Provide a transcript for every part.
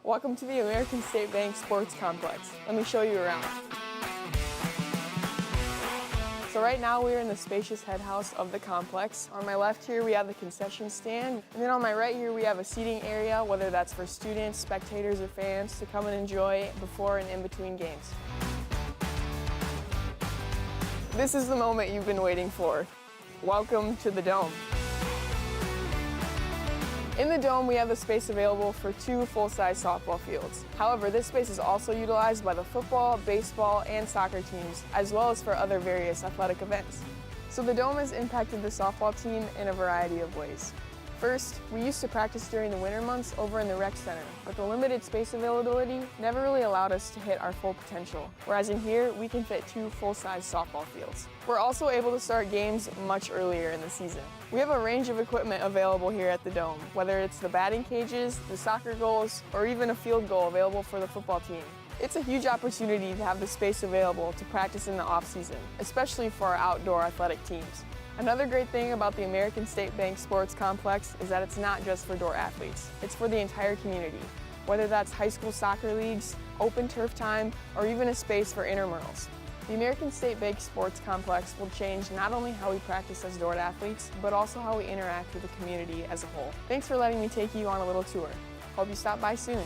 Welcome to the American State Bank Sports Complex. Let me show you around. So right now we are in the spacious head house of the complex. On my left here we have the concession stand, and then on my right here we have a seating area, whether that's for students, spectators, or fans to come and enjoy before and in between games. This is the moment you've been waiting for. Welcome to the Dome. In the Dome, we have the space available for 2 full-size softball fields. However, this space is also utilized by the football, baseball, and soccer teams, as well as for other various athletic events. So the Dome has impacted the softball team in a variety of ways. First, we used to practice during the winter months over in the rec center, but the limited space availability never really allowed us to hit our full potential, whereas in here, we can fit 2 full-size softball fields. We're also able to start games much earlier in the season. We have a range of equipment available here at the Dome, whether it's the batting cages, the soccer goals, or even a field goal available for the football team. It's a huge opportunity to have the space available to practice in the off-season, especially for our outdoor athletic teams. Another great thing about the American State Bank Sports Complex is that it's not just for Dordt athletes, it's for the entire community. Whether that's high school soccer leagues, open turf time, or even a space for intramurals. The American State Bank Sports Complex will change not only how we practice as Dordt athletes, but also how we interact with the community as a whole. Thanks for letting me take you on a little tour. Hope you stop by soon.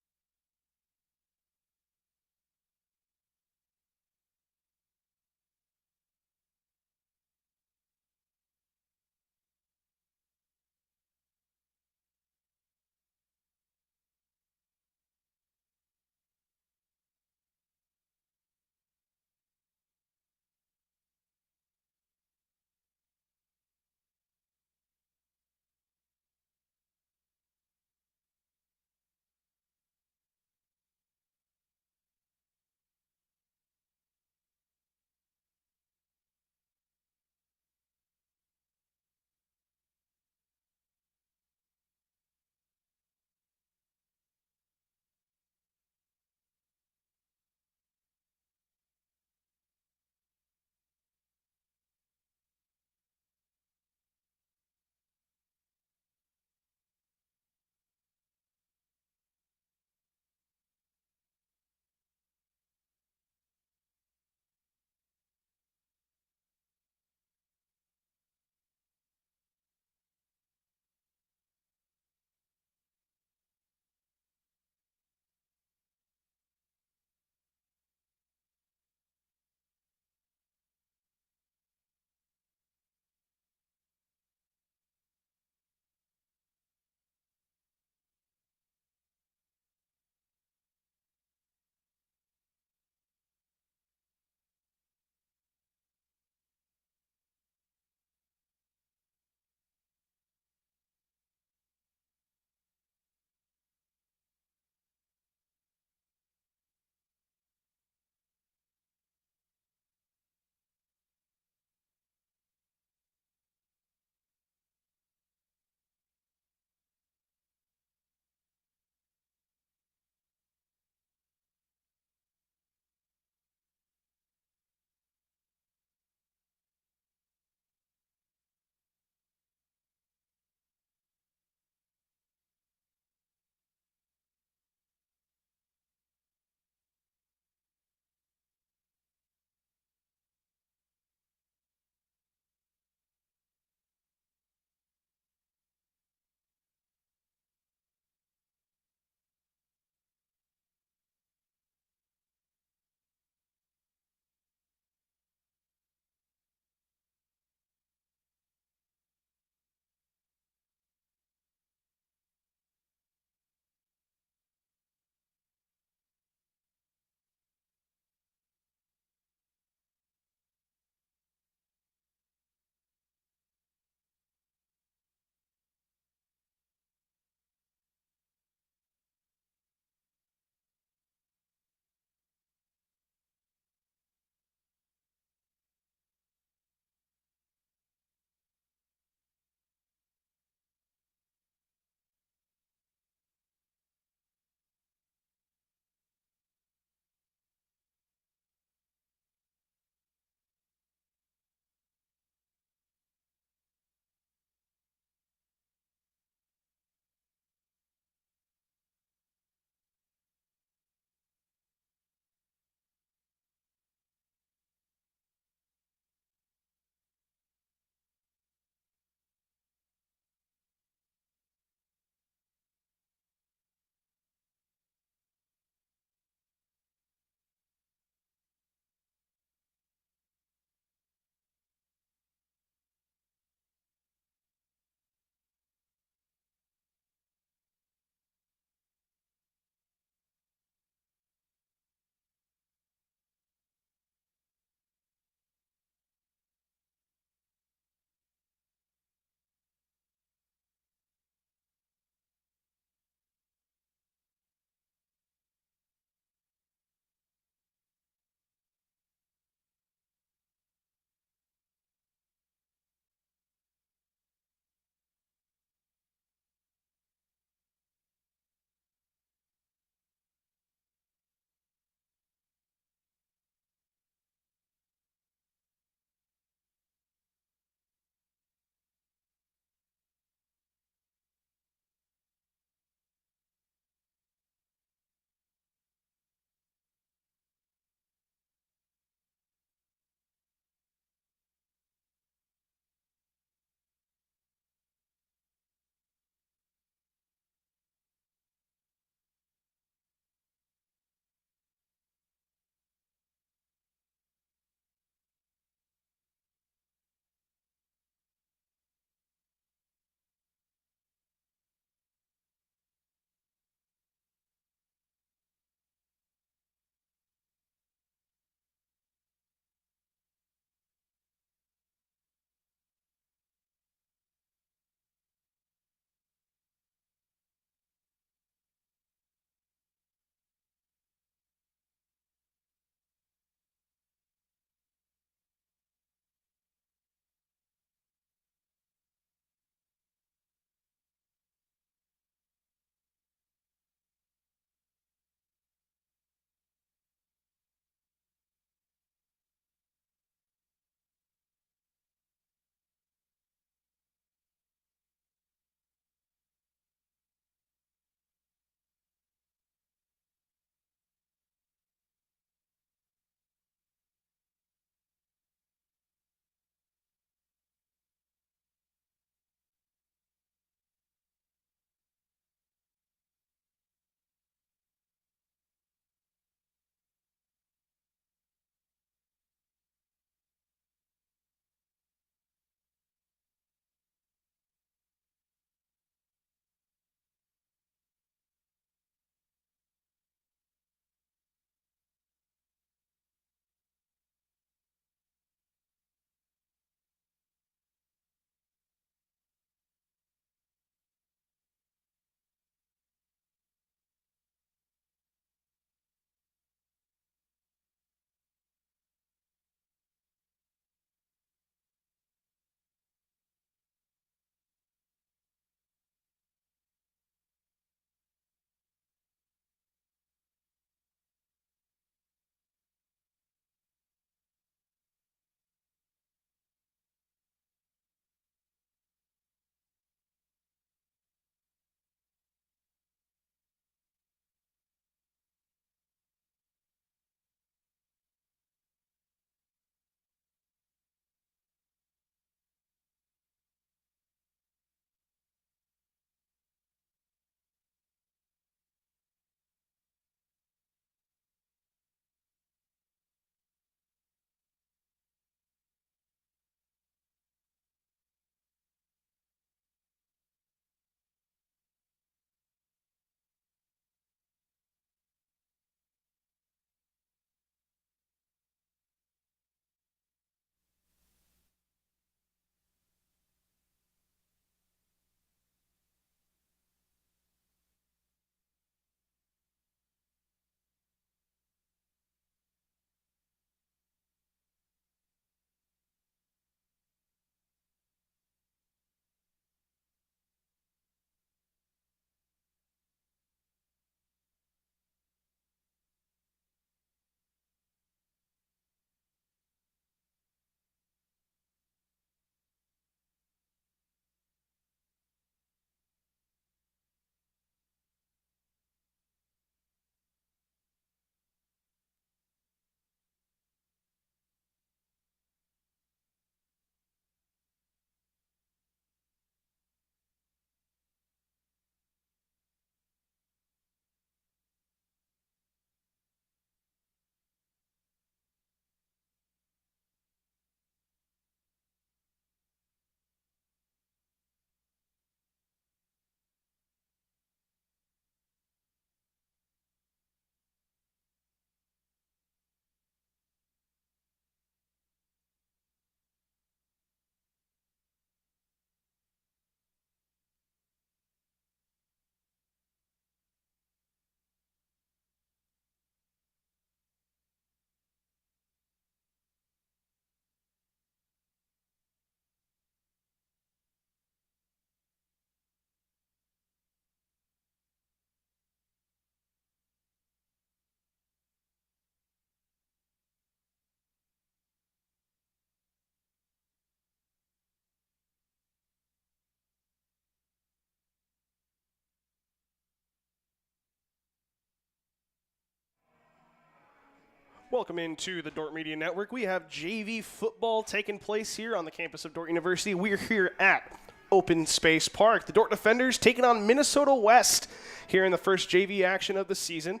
Welcome into the Dordt Media Network. We have JV football taking place here on the campus of Dordt University. We're here at Open Space Park. The Dordt Defenders taking on Minnesota West here in the first JV action of the season.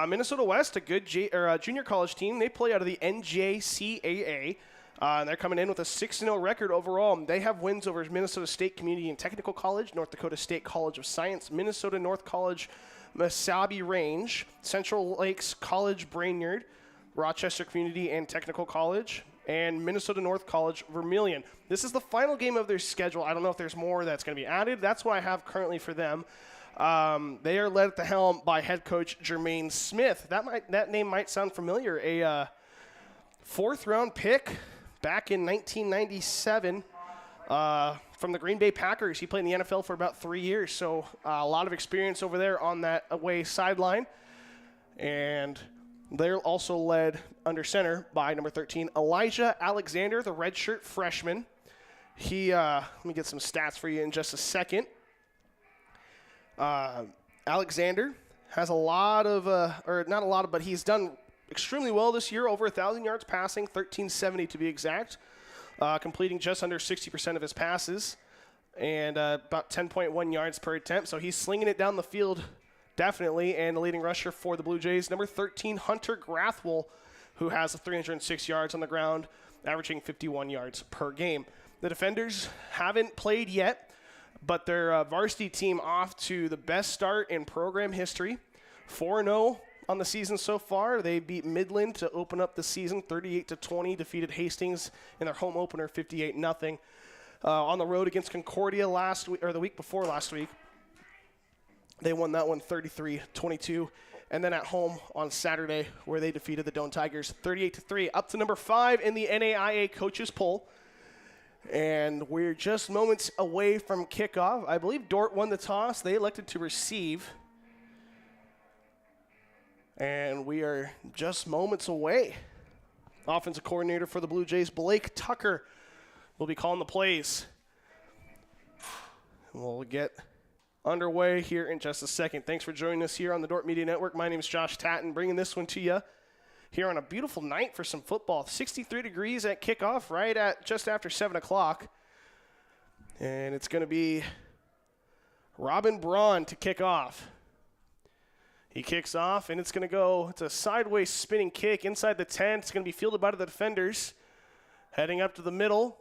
Minnesota West, a good junior college team. They play out of the NJCAA. And they're coming in with a 6-0 record overall. They have wins over Minnesota State Community and Technical College, North Dakota State College of Science, Minnesota North College, Mesabi Range, Central Lakes College Brainerd, Rochester Community and Technical College, and Minnesota North College Vermilion. This is the final game of their schedule. I don't know if there's more that's going to be added. That's what I have currently for them. They are led at the helm by head coach Jermaine Smith. That name might sound familiar. A fourth-round pick back in 1997 from the Green Bay Packers. He played in the NFL for about 3 years, so a lot of experience over there on that away sideline. And they're also led under center by number 13, Elijah Alexander, the redshirt freshman. Let me get some stats for you in just a second. Alexander has a lot of, not a lot of, but he's done extremely well this year, over 1,000 yards passing, 1,370 to be exact, completing just under 60% of his passes and about 10.1 yards per attempt. So he's slinging it down the field definitely, and the leading rusher for the Blue Jays, number 13, Hunter Grathwohl, who has 306 yards on the ground, averaging 51 yards per game. The Defenders haven't played yet, but their varsity team off to the best start in program history, 4-0 on the season so far. They beat Midland to open up the season, 38-20, defeated Hastings in their home opener, 58-0. On the road against Concordia last week, or the week before last week, they won that one 33-22. And then at home on Saturday, where they defeated the Doane Tigers 38-3, up to number 5 in the NAIA coaches poll. And we're just moments away from kickoff. I believe Dordt won the toss. They elected to receive. And we are just moments away. Offensive coordinator for the Blue Jays, Blake Tucker, will be calling the plays. We'll get underway here in just a second. Thanks for joining us here on the Dordt Media Network. My name is Josh Tatton, bringing this one to you here on a beautiful night for some football. 63 degrees at kickoff, right at just after 7 o'clock. And it's going to be Robin Braun to kick off. He kicks off, and it's going to go, it's a sideways spinning kick inside the 10. It's going to be fielded by the Defenders, heading up to the middle.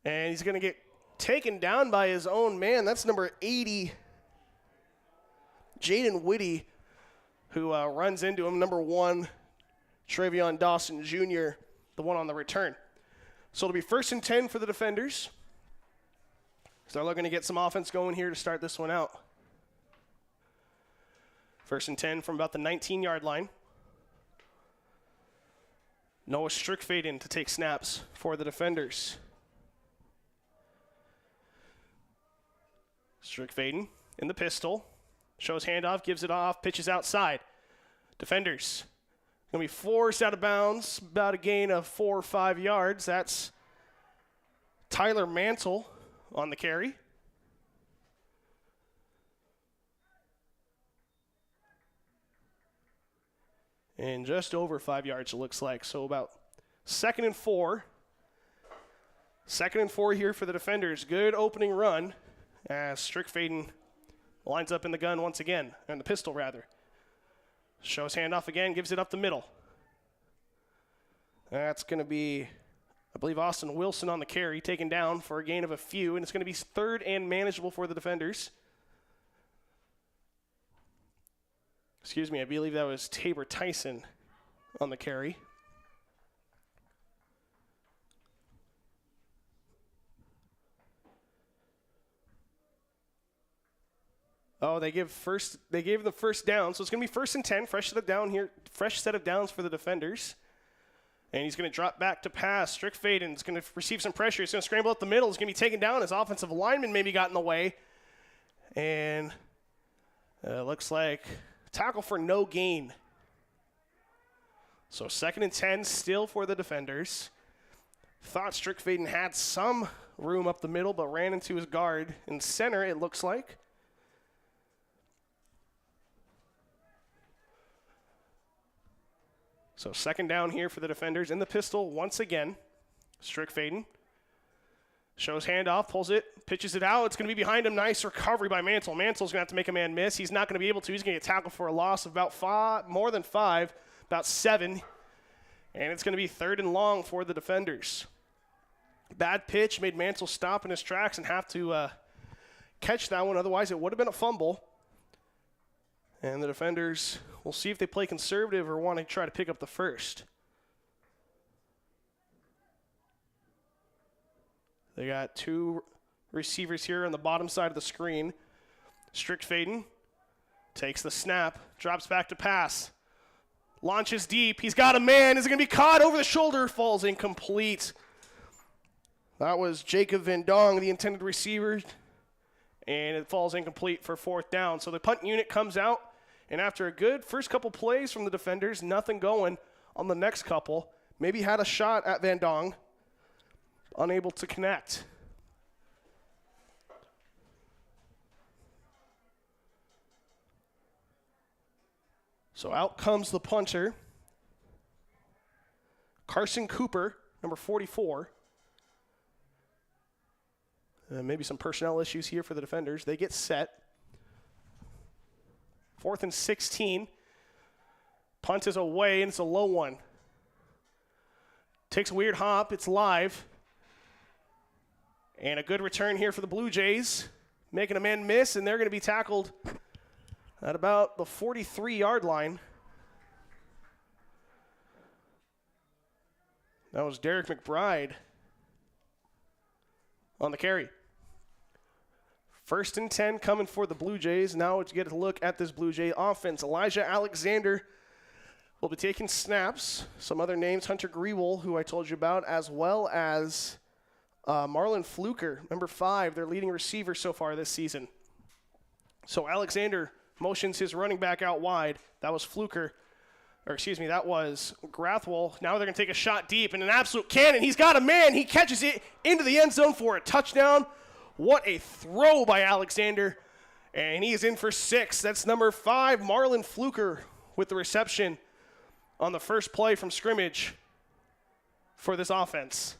And he's going to get taken down by his own man. That's number 80, Jaden Whitty, who runs into him. Number 1, Travion Dawson Jr., the one on the return. So it'll be 1st and 10 for the Defenders. So they're looking to get some offense going here to start this one out. 1st and 10 from about the 19-yard line. Noah Strickfaden to take snaps for the Defenders. Strickfaden in the pistol. Shows handoff, gives it off, pitches outside. Defenders going to be forced out of bounds, about a gain of 4 or 5 yards. That's Tyler Mantle on the carry. And just over 5 yards, it looks like. So about 2nd and 4. 2nd and 4 here for the Defenders. Good opening run as Strickfaden lines up in the gun once again, and the pistol rather. Shows handoff again, gives it up the middle. That's going to be, I believe, Austin Wilson on the carry, taken down for a gain of a few, and it's going to be 3rd and manageable for the Defenders. Excuse me, I believe that was Tabor Tyson on the carry. Oh, they gave the first down, so it's going to be 1st and 10, fresh set of downs for the Defenders. And he's going to drop back to pass. Strickfaden's going to receive some pressure. He's going to scramble up the middle. He's going to be taken down. His offensive lineman maybe got in the way. And looks like tackle for no gain. So 2nd and 10 still for the Defenders. Thought Strickfaden had some room up the middle, but ran into his guard in center, it looks like. So second down here for the defenders in the pistol once again. Strickfaden shows handoff, pulls it, pitches it out. It's going to be behind him. Nice recovery by Mantle. Mantle's going to have to make a man miss. He's not going to be able to. He's going to get tackled for a loss of about more than 5, about 7. And it's going to be 3rd and long for the defenders. Bad pitch made Mantle stop in his tracks and have to catch that one. Otherwise, it would have been a fumble. And the defenders will see if they play conservative or want to try to pick up the first. They got 2 receivers here on the bottom side of the screen. Strickfaden takes the snap, drops back to pass. Launches deep. He's got a man. Is it going to be caught over the shoulder? Falls incomplete. That was Jacob Van Dong, the intended receiver. And it falls incomplete for 4th down. So the punt unit comes out. And after a good first couple plays from the defenders, nothing going on the next couple. Maybe had a shot at Van Dong. Unable to connect. So out comes the punter. Carson Cooper, number 44. Maybe some personnel issues here for the defenders. They get set. 4th and 16. Punt is away, and it's a low one. Takes a weird hop. It's live. And a good return here for the Blue Jays, making a man miss, and they're going to be tackled at about the 43-yard line. That was Derek McBride on the carry. 1st and 10 coming for the Blue Jays. Now let's get a look at this Blue Jay offense. Elijah Alexander will be taking snaps. Some other names, Hunter Grewal, who I told you about, as well as Marlon Fluker, number 5, their leading receiver so far this season. So Alexander motions his running back out wide. That was Fluker. That was Grathwohl. Now they're going to take a shot deep and an absolute cannon. He's got a man. He catches it into the end zone for a touchdown. What a throw by Alexander. And he is in for 6. That's number 5, Marlon Fluker, with the reception on the first play from scrimmage for this offense.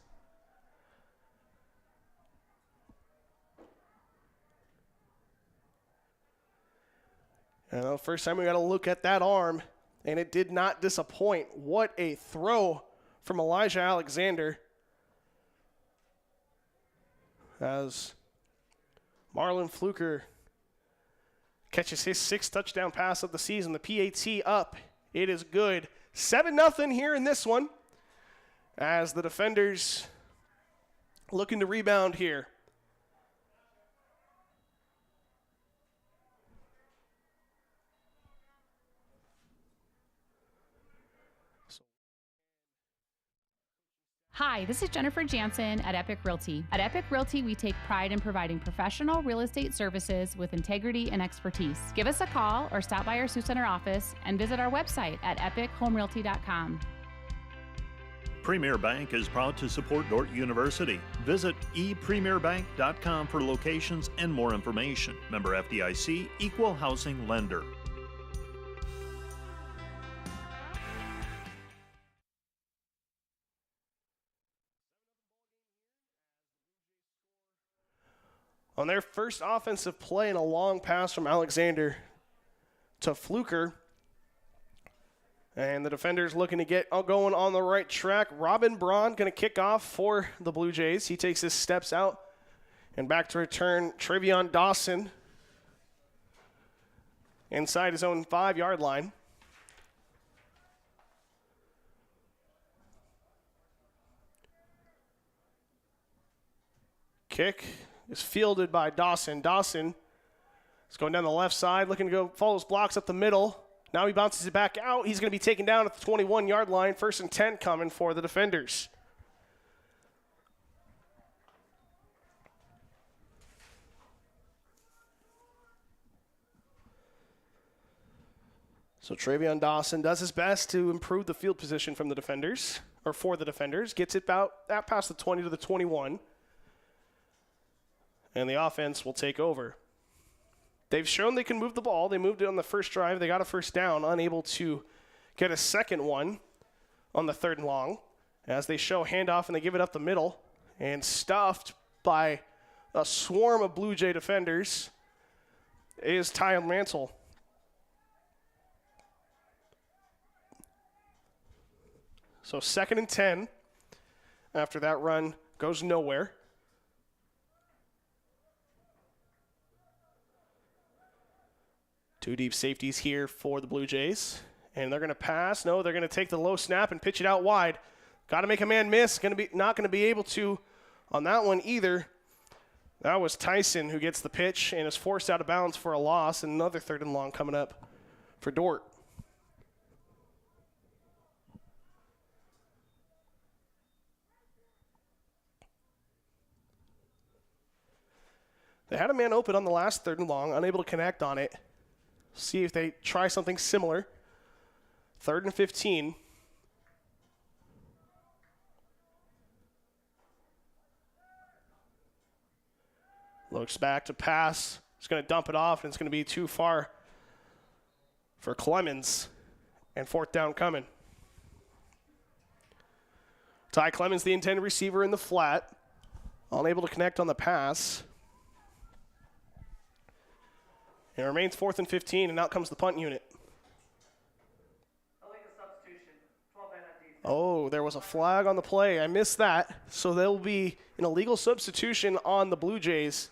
And the first time we got to look at that arm, and it did not disappoint. What a throw from Elijah Alexander. As Marlon Fluker catches his 6th touchdown pass of the season. The PAT up. It is good. 7-0 here in this one, as the defenders looking to rebound here. Hi, this is Jennifer Jansen at Epic Realty. At Epic Realty, we take pride in providing professional real estate services with integrity and expertise. Give us a call or stop by our Sioux Center office and visit our website at epichomerealty.com. Premier Bank is proud to support Dordt University. Visit epremierbank.com for locations and more information. Member FDIC, Equal Housing Lender. On their first offensive play and a long pass from Alexander to Fluker. And the defenders looking to get going on the right track. Robin Braun going to kick off for the Blue Jays. He takes his steps out. And back to return, Travion Dawson inside his own 5-yard line. Kick is fielded by Dawson. Dawson is going down the left side, looking to go, follows blocks up the middle. Now he bounces it back out. He's going to be taken down at the 21-yard line. 1st and 10 coming for the defenders. So Travion Dawson does his best to improve the field position from the defenders, or for the defenders. Gets it about that past the 20 to the 21. And the offense will take over. They've shown they can move the ball. They moved it on the first drive. They got a first down, unable to get a second one. on the 3rd and long as they show handoff and they give it up the middle, and stuffed by a swarm of Blue Jay defenders is Ty Mansell. So 2nd and 10 after that run goes nowhere. Two deep safeties here for the Blue Jays. And they're going to pass. No, they're going to take the low snap and pitch it out wide. Got to make a man miss. Not going to be able to on that one either. That was Tyson who gets the pitch and is forced out of bounds for a loss. And another 3rd and long coming up for Dordt. They had a man open on the last 3rd and long, unable to connect on it. See if they try something similar. 3rd and 15. Looks back to pass. He's going to dump it off, and it's going to be too far for Clemens. And 4th down coming. Ty Clemens, the intended receiver in the flat. Unable to connect on the pass. It remains 4th and 15, and out comes the punt unit. Oh, there was a flag on the play. I missed that. So there will be an illegal substitution on the Blue Jays.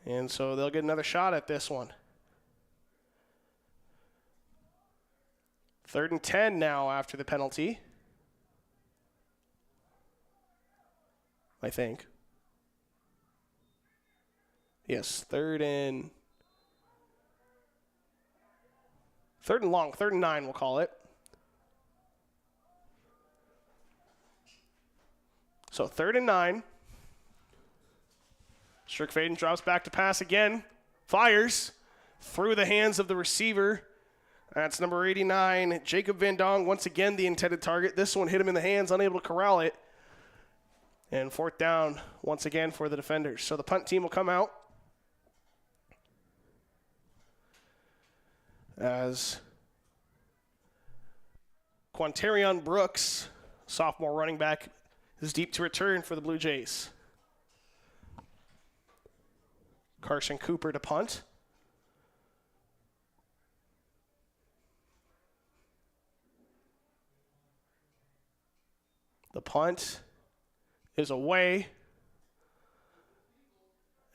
And so they'll get another shot at this one. 3rd and 10 now after the penalty. I think. Yes, 3rd and long, 3rd and 9 we'll call it. So 3rd and 9. Strickfaden drops back to pass again. Fires through the hands of the receiver. That's number 89, Jacob Van Dong, once again the intended target. This one hit him in the hands, unable to corral it. And 4th down once again for the defenders. So the punt team will come out. As Quantarion Brooks, sophomore running back, is deep to return for the Blue Jays. Carson Cooper to punt. The punt is away.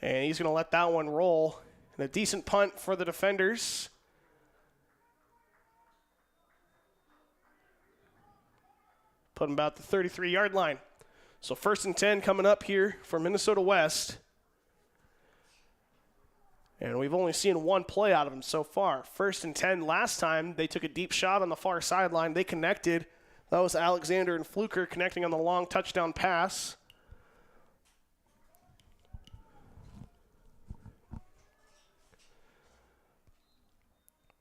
And he's going to let that one roll. And a decent punt for the defenders. Put him about the 33-yard line. So 1st and 10 coming up here for Minnesota West. And we've only seen one play out of him so far. 1st and 10 last time, they took a deep shot on the far sideline. They connected. That was Alexander and Fluker connecting on the long touchdown pass.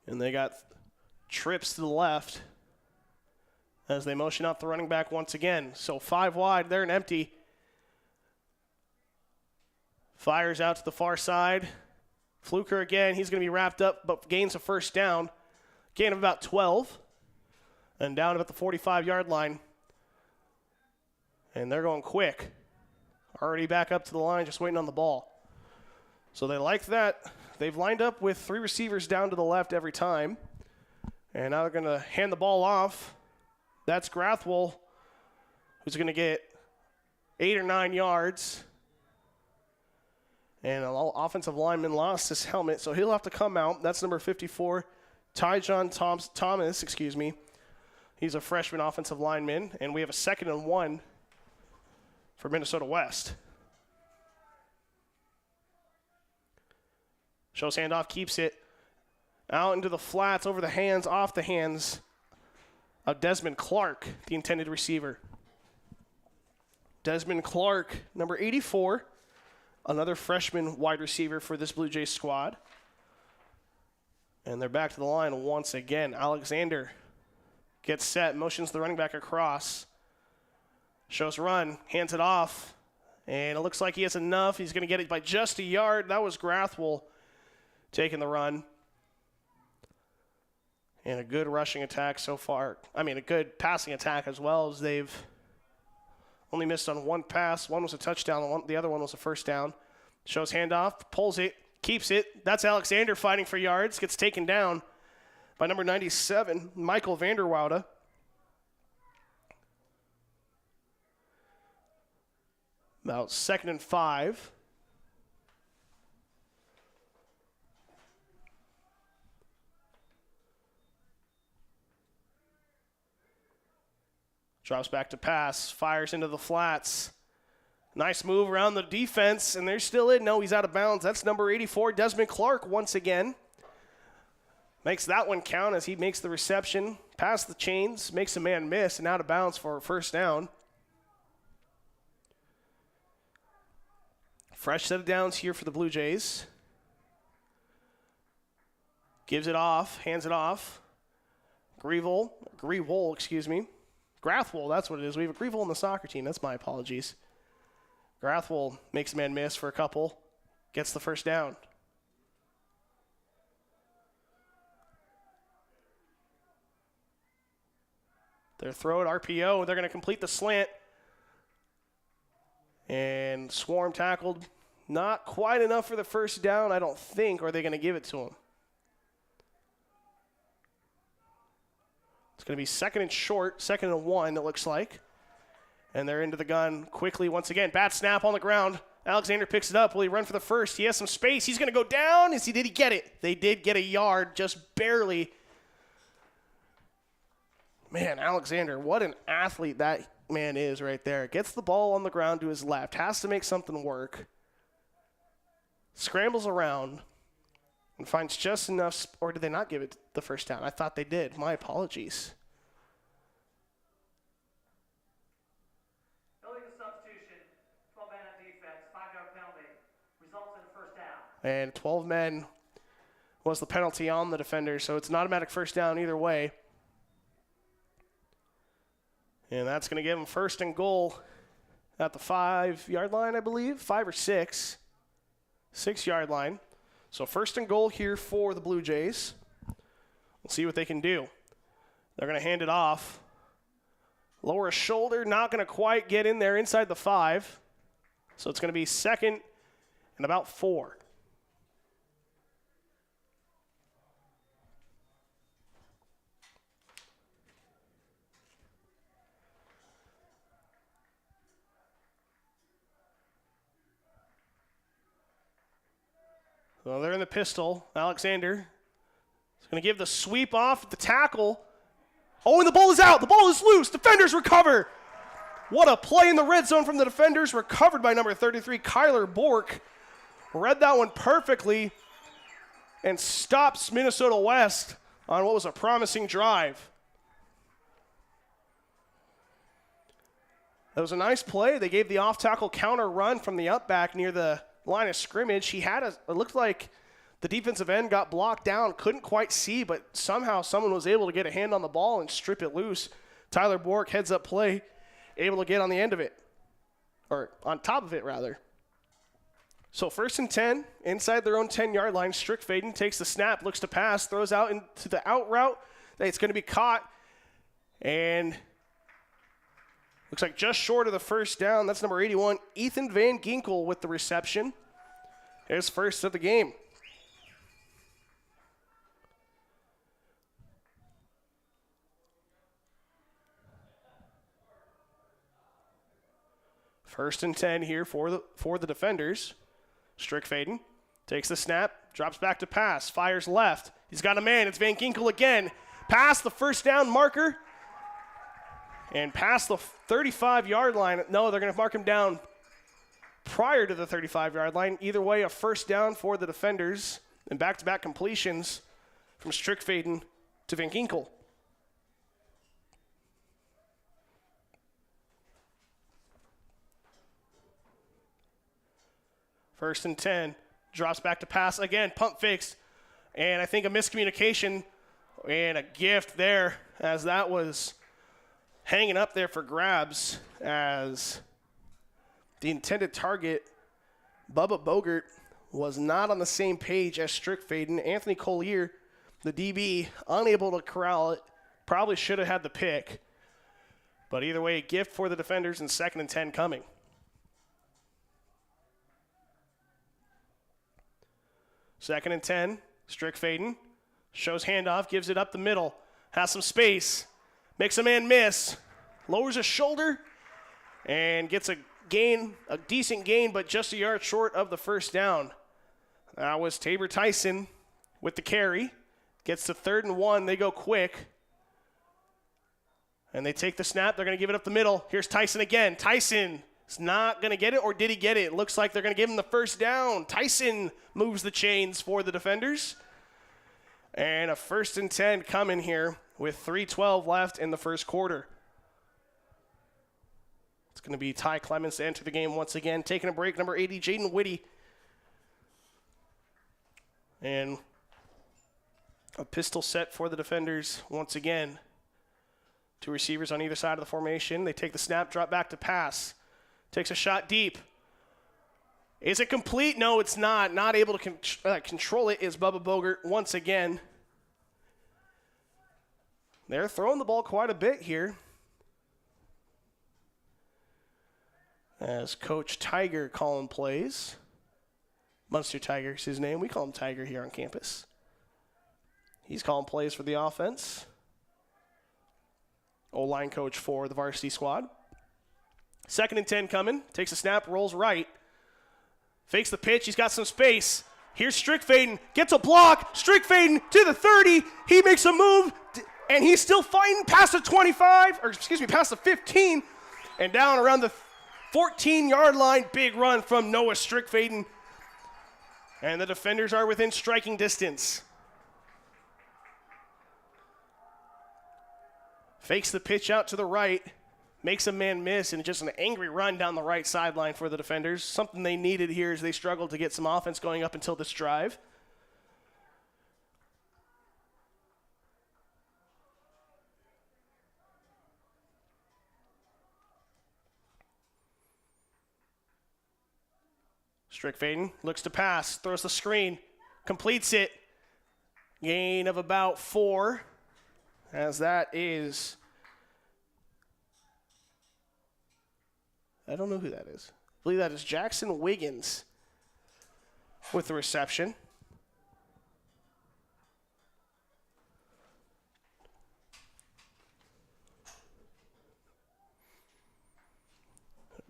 And they got trips to the left as they motion out the running back once again. So 5 wide, they're an empty. Fires out to the far side. Fluker again, he's going to be wrapped up, but gains a 1st down. Gain of about 12. And down about the 45-yard line. And they're going quick. Already back up to the line, just waiting on the ball. So they like that. They've lined up with 3 receivers down to the left every time. And now they're going to hand the ball off. That's Grathwohl, who's going to get 8 or 9 yards. And an offensive lineman lost his helmet, so he'll have to come out. That's number 54, Tyjon Thomas. He's a freshman offensive lineman, and we have a 2nd and 1 for Minnesota West. Shows handoff, keeps it out into the flats, over the hands, off the hands of Desmond Clark, the intended receiver. Desmond Clark, number 84, another freshman wide receiver for this Blue Jays squad. And they're back to the line once again. Alexander gets set, motions the running back across. Shows run, hands it off. And it looks like he has enough. He's going to get it by just a yard. That was Grathwohl taking the run. And a good rushing attack so far. I mean, a good passing attack as well, as they've only missed on one pass. One was a touchdown. The other one was a first down. Shows handoff, pulls it, keeps it. That's Alexander fighting for yards. Gets taken down by number 97, Michael Vanderwoude. About 2nd and 5. Drops back to pass, fires into the flats. Nice move around the defense, and they're still in. No, he's out of bounds. That's number 84, Desmond Clark, once again. Makes that one count as he makes the reception. Past the chains, makes a man miss, and out of bounds for a first down. Fresh set of downs here for the Blue Jays. Gives it off, hands it off. Grathwohl, that's what it is. We have a Grathwohl on the soccer team. That's my apologies. Grathwohl makes a man miss for a couple. Gets the first down. They're throw at RPO. They're going to complete the slant. And Swarm tackled. Not quite enough for the first down, I don't think, or are they going to give it to him? It's going to be 2nd and short, 2nd and 1, it looks like. And they're into the gun quickly once again. Bad snap on the ground. Alexander picks it up. Will he run for the first? He has some space. He's going to go down. Did he get it? They did get a yard, just barely. Man, Alexander, what an athlete that man is right there. Gets the ball on the ground to his left. Has to make something work. Scrambles around. And finds just enough, or did they not give it the first down? I thought they did. My apologies. Illegal substitution, 12-man on defense, 5-yard penalty, results in first down. And 12 men was the penalty on the defender, so it's an automatic first down either way. And that's going to give them 1st and goal at the 5-yard line, I believe. 5 or 6. 6-yard line. So 1st and goal here for the Blue Jays. We'll see what they can do. They're going to hand it off. Lower a shoulder, not going to quite get in there inside the 5. So it's going to be 2nd and about 4. Well, they're in the pistol. Alexander is going to give the sweep off the tackle. Oh, and the ball is out. The ball is loose. Defenders recover. What a play in the red zone from the defenders. Recovered by number 33, Kyler Bork. Read that one perfectly and stops Minnesota West on what was a promising drive. That was a nice play. They gave the off-tackle counter run from the up back near the line of scrimmage. It looked like the defensive end got blocked down, couldn't quite see, but somehow someone was able to get a hand on the ball and strip it loose. Tyler Bork, heads up play, able to get on the end of it, or on top of it rather. So 1st and 10, inside their own 10-yard line. Strickfaden takes the snap, looks to pass, throws out into the out route. It's going to be caught, and looks like just short of the first down. That's number 81, Ethan Van Ginkel with the reception. His first of the game. First and 10 here for the defenders. Strickfaden takes the snap, drops back to pass, fires left. He's got a man. It's Van Ginkel again. Past the first down marker. And past the 35-yard line. No, they're going to mark him down prior to the 35-yard line. Either way, a first down for the defenders. And back-to-back completions from Strickfaden to Van Ginkel. First and 10. Drops back to pass. Again, pump fakes. And I think a miscommunication and a gift there, as that was hanging up there for grabs, as the intended target, Bubba Bogert, was not on the same page as Strickfaden. Anthony Collier The DB unable to corral it. Probably should have had the pick. But either way, a gift for the defenders and 2nd and 10 coming. Second and 10. Strickfaden shows handoff, gives it up the middle. Has some space. Makes a man miss. Lowers his shoulder and gets a gain, a decent gain, but just a yard short of the first down. That was Tabor Tyson with the carry. Gets to 3rd and 1. They go quick. And they take the snap. They're going to give it up the middle. Here's Tyson again. Tyson is not going to get it, or did he get it? It looks like they're going to give him the first down. Tyson moves the chains for the defenders. And a 1st and 10 coming here with 3:12 left in the first quarter. It's going to be Ty Clemens to enter the game once again. Taking a break, number 80, Jaden Whitty. And a pistol set for the defenders once again. 2 receivers on either side of the formation. They take the snap, drop back to pass. Takes a shot deep. Is it complete? No, it's not. Not able to control it is Bubba Bogert once again. They're throwing the ball quite a bit here. As Coach Tiger calling plays. Munster Tiger is his name. We call him Tiger here on campus. He's calling plays for the offense. O-line coach for the varsity squad. 2nd and 10 coming. Takes a snap, rolls right. Fakes the pitch. He's got some space. Here's Strickfaden. Gets a block. Strickfaden to the 30. He makes a move, and he's still fighting past the 25, or excuse me, past the 15, and down around the 14-yard line. Big run from Noah Strickfaden. And the defenders are within striking distance. Fakes the pitch out to the right, makes a man miss, and just an angry run down the right sideline for the defenders. Something they needed here as they struggled to get some offense going up until this drive. Strickfaden looks to pass, throws the screen, completes it. Gain of about 4. As that is, I don't know who that is. I believe that is Jackson Wiggins with the reception.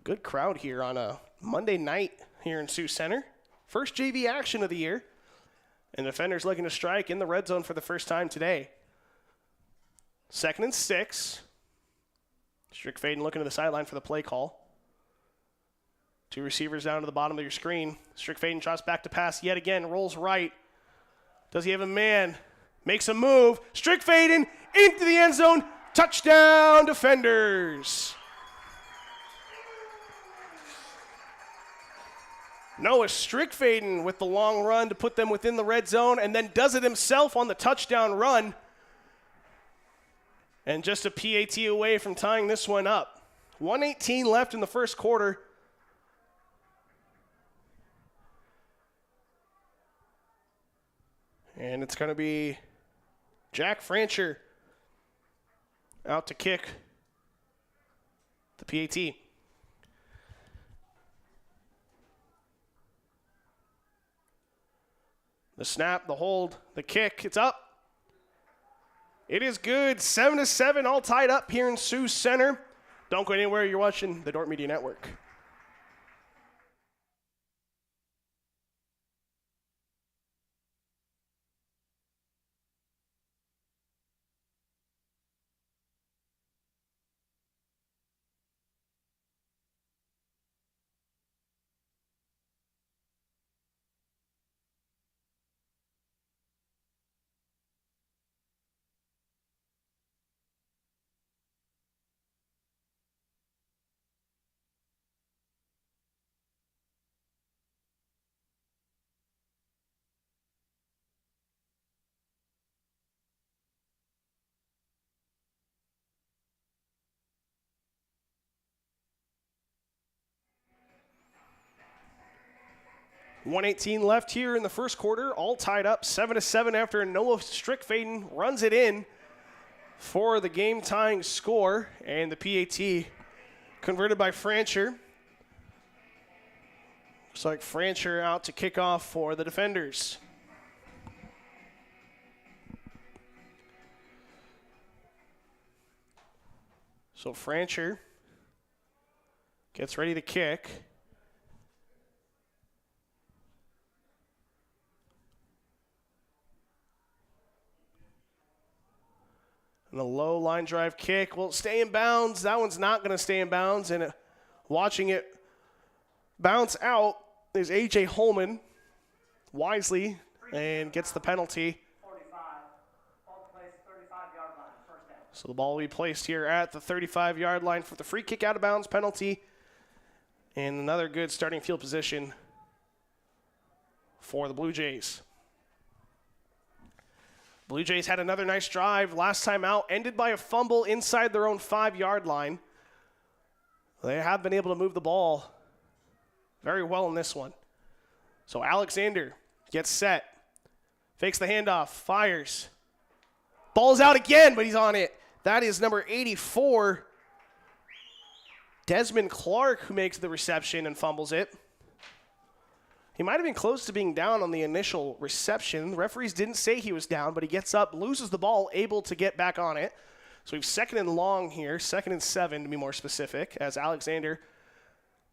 Good crowd here on a Monday night here in Sioux Center. First JV action of the year. And defenders looking to strike in the red zone for the first time today. 2nd and 6. Strickfaden looking to the sideline for the play call. 2 receivers down to the bottom of your screen. Strickfaden drops back to pass yet again, rolls right. Does he have a man? Makes a move. Strickfaden into the end zone. Touchdown, defenders. Noah Strickfaden with the long run to put them within the red zone, and then does it himself on the touchdown run. And just a PAT away from tying this one up. 1:18 left in the first quarter. And it's going to be Jack Francher out to kick the PAT. The snap, the hold, the kick, it's up. It is good. 7-7, all tied up here in Sioux Center. Don't go anywhere. You're watching the Dordt Media Network. 1:18 left here in the first quarter, all tied up 7-7 after Noah Strickfaden runs it in for the game-tying score, and the PAT converted by Francher. Looks like Francher out to kick off for the defenders. So Francher gets ready to kick. And a low line drive kick will stay in bounds. That one's not going to stay in bounds. And watching it bounce out is A.J. Holman wisely and gets the penalty. 45. Ball placed 35-yard line. First down. So the ball will be placed here at the 35-yard line for the free kick out of bounds penalty. And another good starting field position for the Blue Jays. Blue Jays had another nice drive last time out, ended by a fumble inside their own 5-yard line. They have been able to move the ball very well in this one. So Alexander gets set, fakes the handoff, fires. Ball's out again, but he's on it. That is number 84, Desmond Clark, who makes the reception and fumbles it. He might have been close to being down on the initial reception. The referees didn't say he was down, but he gets up, loses the ball, able to get back on it. So we have 2nd and long here, 2nd and 7 to be more specific, as Alexander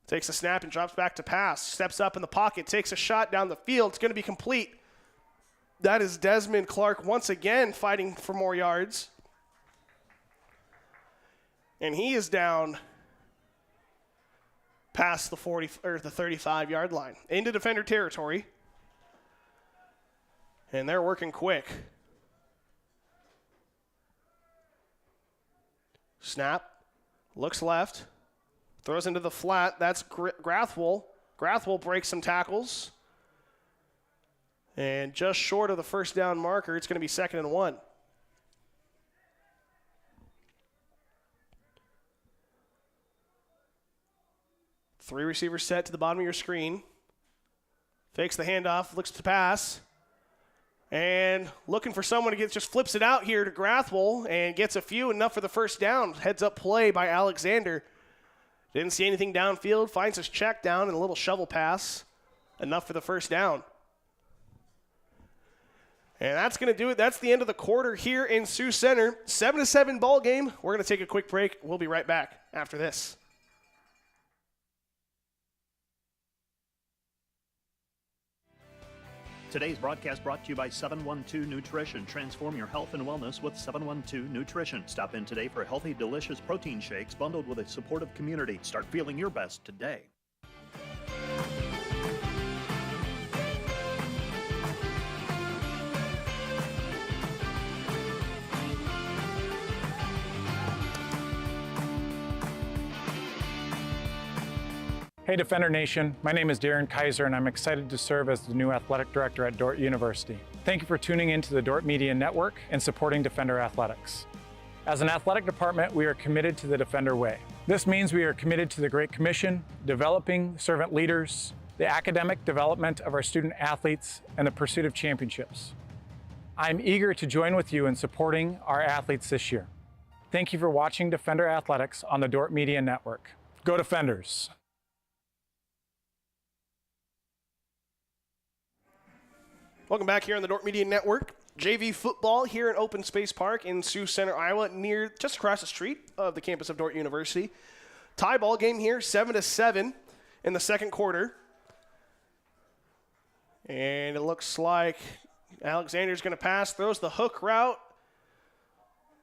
takes a snap and drops back to pass. Steps up in the pocket, takes a shot down the field. It's going to be complete. That is Desmond Clark once again fighting for more yards. And he is down past the 40 or the 35-yard line into defender territory. And they're working quick. Snap, looks left, throws into the flat. That's Grathwohl. Grathwohl breaks some tackles. And just short of the first down marker, it's going to be 2nd and 1. Three receivers set to the bottom of your screen. Fakes the handoff, looks to pass. And looking for someone to get, just flips it out here to Grathwohl and gets a few, enough for the first down. Heads up play by Alexander. Didn't see anything downfield, finds his check down and a little shovel pass. Enough for the first down. And that's going to do it. That's the end of the quarter here in Sioux Center. 7-7 ball game. We're going to take a quick break. We'll be right back after this. Today's broadcast brought to you by 712 Nutrition. Transform your health and wellness with 712 Nutrition. Stop in today for healthy, delicious protein shakes bundled with a supportive community. Start feeling your best today. Hey Defender Nation, my name is Darren Kaiser and I'm excited to serve as the new athletic director at Dordt University. Thank you for tuning in to the Dordt Media Network and supporting Defender Athletics. As an athletic department, we are committed to the Defender way. This means we are committed to the Great Commission, developing servant leaders, the academic development of our student athletes, and the pursuit of championships. I'm eager to join with you in supporting our athletes this year. Thank you for watching Defender Athletics on the Dordt Media Network. Go Defenders! Welcome back here on the Dordt Media Network. JV football here at Open Space Park in Sioux Center, Iowa, near just across the street of the campus of Dordt University. Tie ball game here, 7-7 in the second quarter. And it looks like Alexander's going to pass, throws the hook route,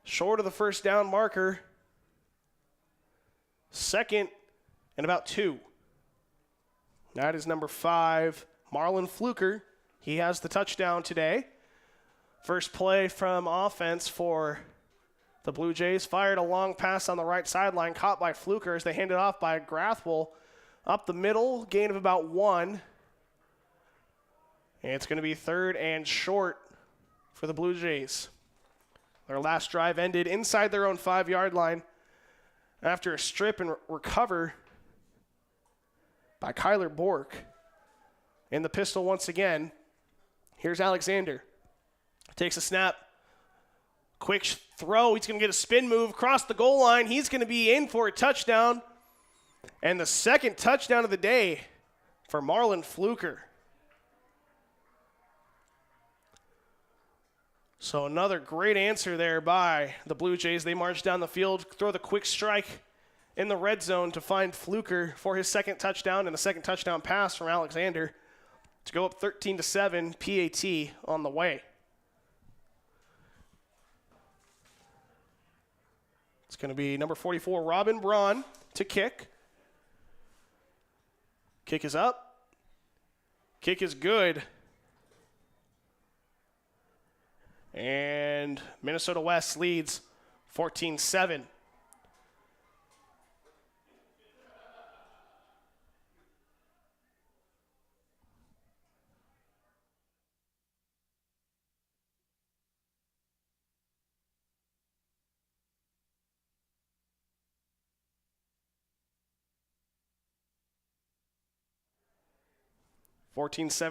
short of the first down marker. 2nd and about 2. That is number 5, Marlon Fluker. He has the touchdown today. First play from offense for the Blue Jays. Fired a long pass on the right sideline, caught by Fluker as they hand it off by Grathwohl. Up the middle, gain of about 1. And it's going to be 3rd and short for the Blue Jays. Their last drive ended inside their own 5-yard line after a strip and recover by Kyler Bork. In the pistol once again. Here's Alexander. Takes a snap. Quick throw. He's going to get a spin move across the goal line. He's going to be in for a touchdown. And the second touchdown of the day for Marlon Fluker. So another great answer there by the Blue Jays. They march down the field, throw the quick strike in the red zone to find Fluker for his second touchdown and a second touchdown pass from Alexander to go up 13-7, PAT on the way. It's going to be number 44, Robin Braun, to kick. Kick is up. Kick is good. And Minnesota West leads 14-7.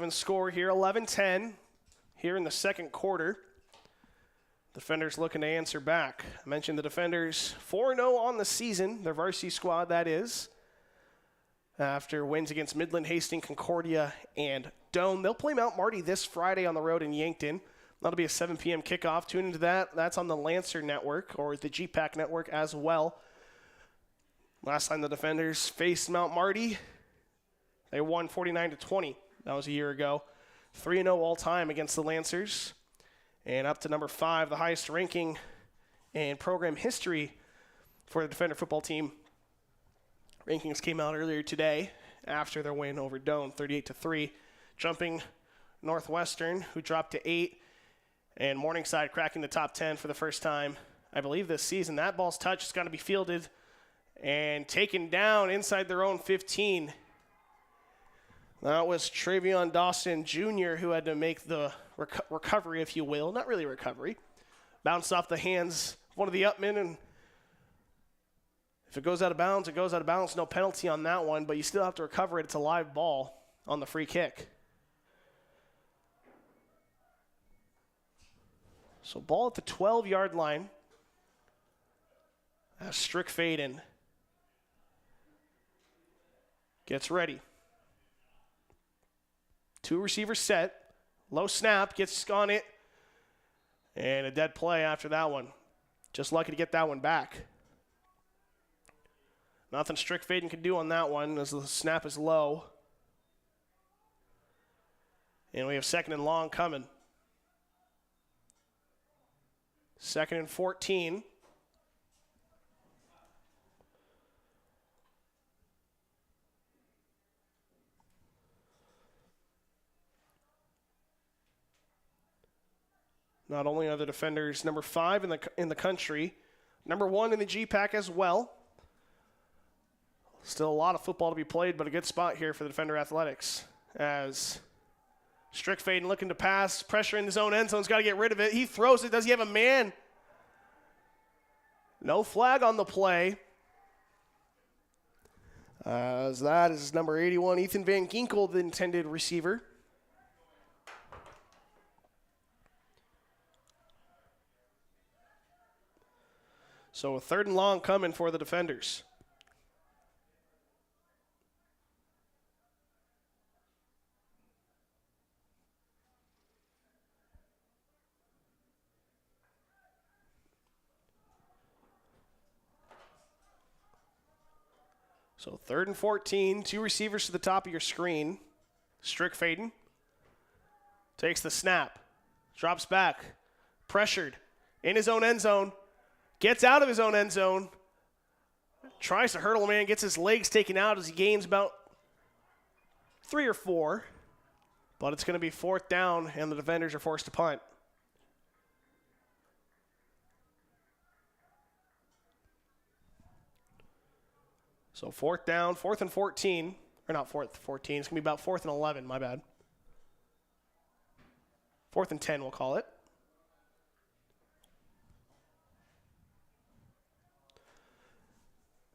Score here, 11-10 here in the second quarter. Defenders looking to answer back. I mentioned the Defenders 4-0 on the season, their varsity squad that is. After wins against Midland, Hastings, Concordia, and Doane. They'll play Mount Marty this Friday on the road in Yankton. That'll be a 7 p.m. kickoff. Tune into that. That's on the Lancer Network or the GPAC Network as well. Last time the Defenders faced Mount Marty, they won 49-20. That was a year ago. 3-0 all-time against the Lancers. And up to number 5, the highest ranking in program history for the Defender football team. Rankings came out earlier today after their win over Doane, 38-3. Jumping Northwestern, who dropped to 8. And Morningside cracking the top 10 for the first time, I believe, this season. That ball's touched. It's got to be fielded and taken down inside their own 15. That was Travion Dawson Jr. who had to make the recovery, if you will. Not really recovery. Bounced off the hands of one of the upmen, and if it goes out of bounds, it goes out of bounds. No penalty on that one, but you still have to recover it. It's a live ball on the free kick. So ball at the 12-yard line. As Strickfaden gets ready. 2 receivers set. Low snap, gets on it. And a dead play after that one. Just lucky to get that one back. Nothing Strickfaden can do on that one as the snap is low. And we have 2nd and long coming. 2nd and 14. Not only are the Defenders number 5 in the country, number 1 in the GPAC as well. Still a lot of football to be played, but a good spot here for the Defender Athletics. As Strickfaden looking to pass, pressure in his own end zone's got to get rid of it. He throws it. Does he have a man? No flag on the play. As that is number 81, Ethan Van Ginkel, the intended receiver. So a 3rd and long coming for the Defenders. So 3rd and 14, 2 receivers to the top of your screen. Strickfaden takes the snap, drops back, pressured in his own end zone. Gets out of his own end zone, tries to hurdle a man, gets his legs taken out as he gains about 3 or 4. But it's going to be 4th down, and the Defenders are forced to punt. So 4th down, 4th and 14. Or not 4th, 14. It's going to be about 4th and 11, my bad. 4th and 10, we'll call it.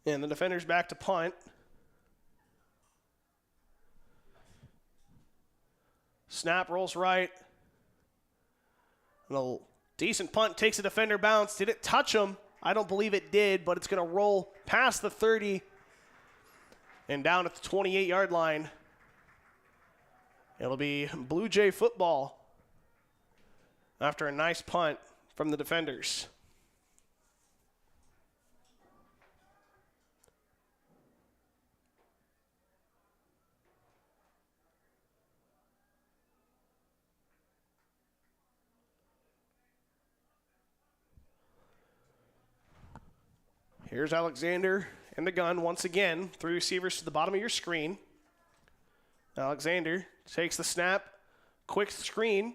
And the Defenders back to punt. Snap rolls right. And a decent punt takes a defender bounce. Did it touch him? I don't believe it did, but it's going to roll past the 30 and down at the 28-yard line. It'll be Blue Jay football after a nice punt from the defenders. Here's Alexander in the gun once again. 3 receivers to the bottom of your screen. Alexander takes the snap. Quick screen.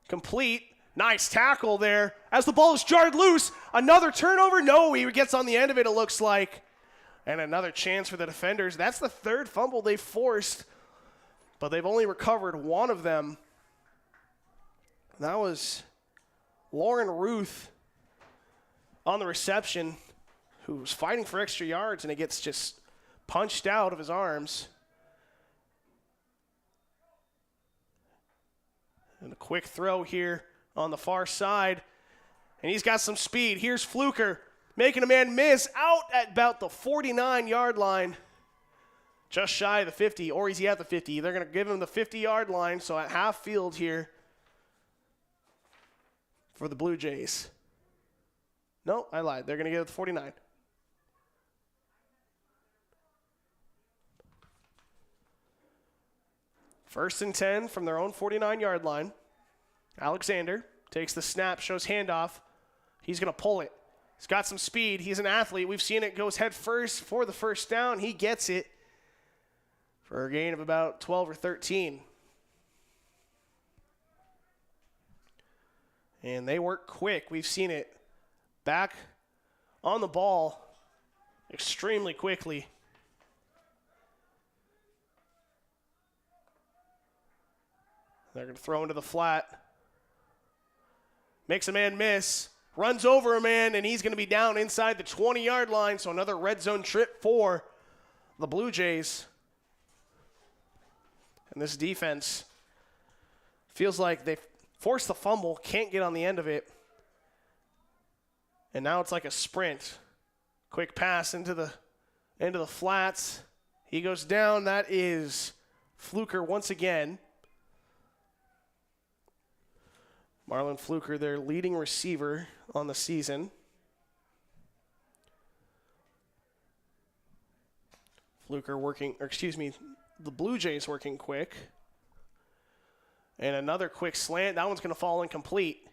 Complete. Nice tackle there. As the ball is jarred loose. Another turnover. No, he gets on the end of it, it looks like. And another chance for the defenders. That's the 3rd fumble they've forced, but they've only recovered 1 of them. That was Lauren Ruth on the reception, who was fighting for extra yards, and it gets just punched out of his arms. And a quick throw here on the far side, and he's got some speed. Here's Fluker making a man miss out at about the 49-yard line, just shy of the 50, or is he at the 50? They're going to give him the 50-yard line, so at half field here for the Blue Jays. No, I lied. They're going to get it to 49. First and 10 from their own 49-yard line. Alexander takes the snap, shows handoff. He's going to pull it. He's got some speed. He's an athlete. We've seen it. Goes head first for the first down. He gets it for a gain of about 12 or 13. And they work quick. We've seen it. Back on the ball extremely quickly. They're going to throw into the flat. Makes a man miss. Runs over a man, and he's going to be down inside the 20-yard line. So another red zone trip for the Blue Jays. And this defense feels like they've forced the fumble, can't get on the end of it. And now it's like a sprint. Quick pass into the flats. He goes down. That is Fluker once again. Marlon Fluker, their leading receiver on the season. The Blue Jays working quick. And another quick slant. That one's going to fall incomplete.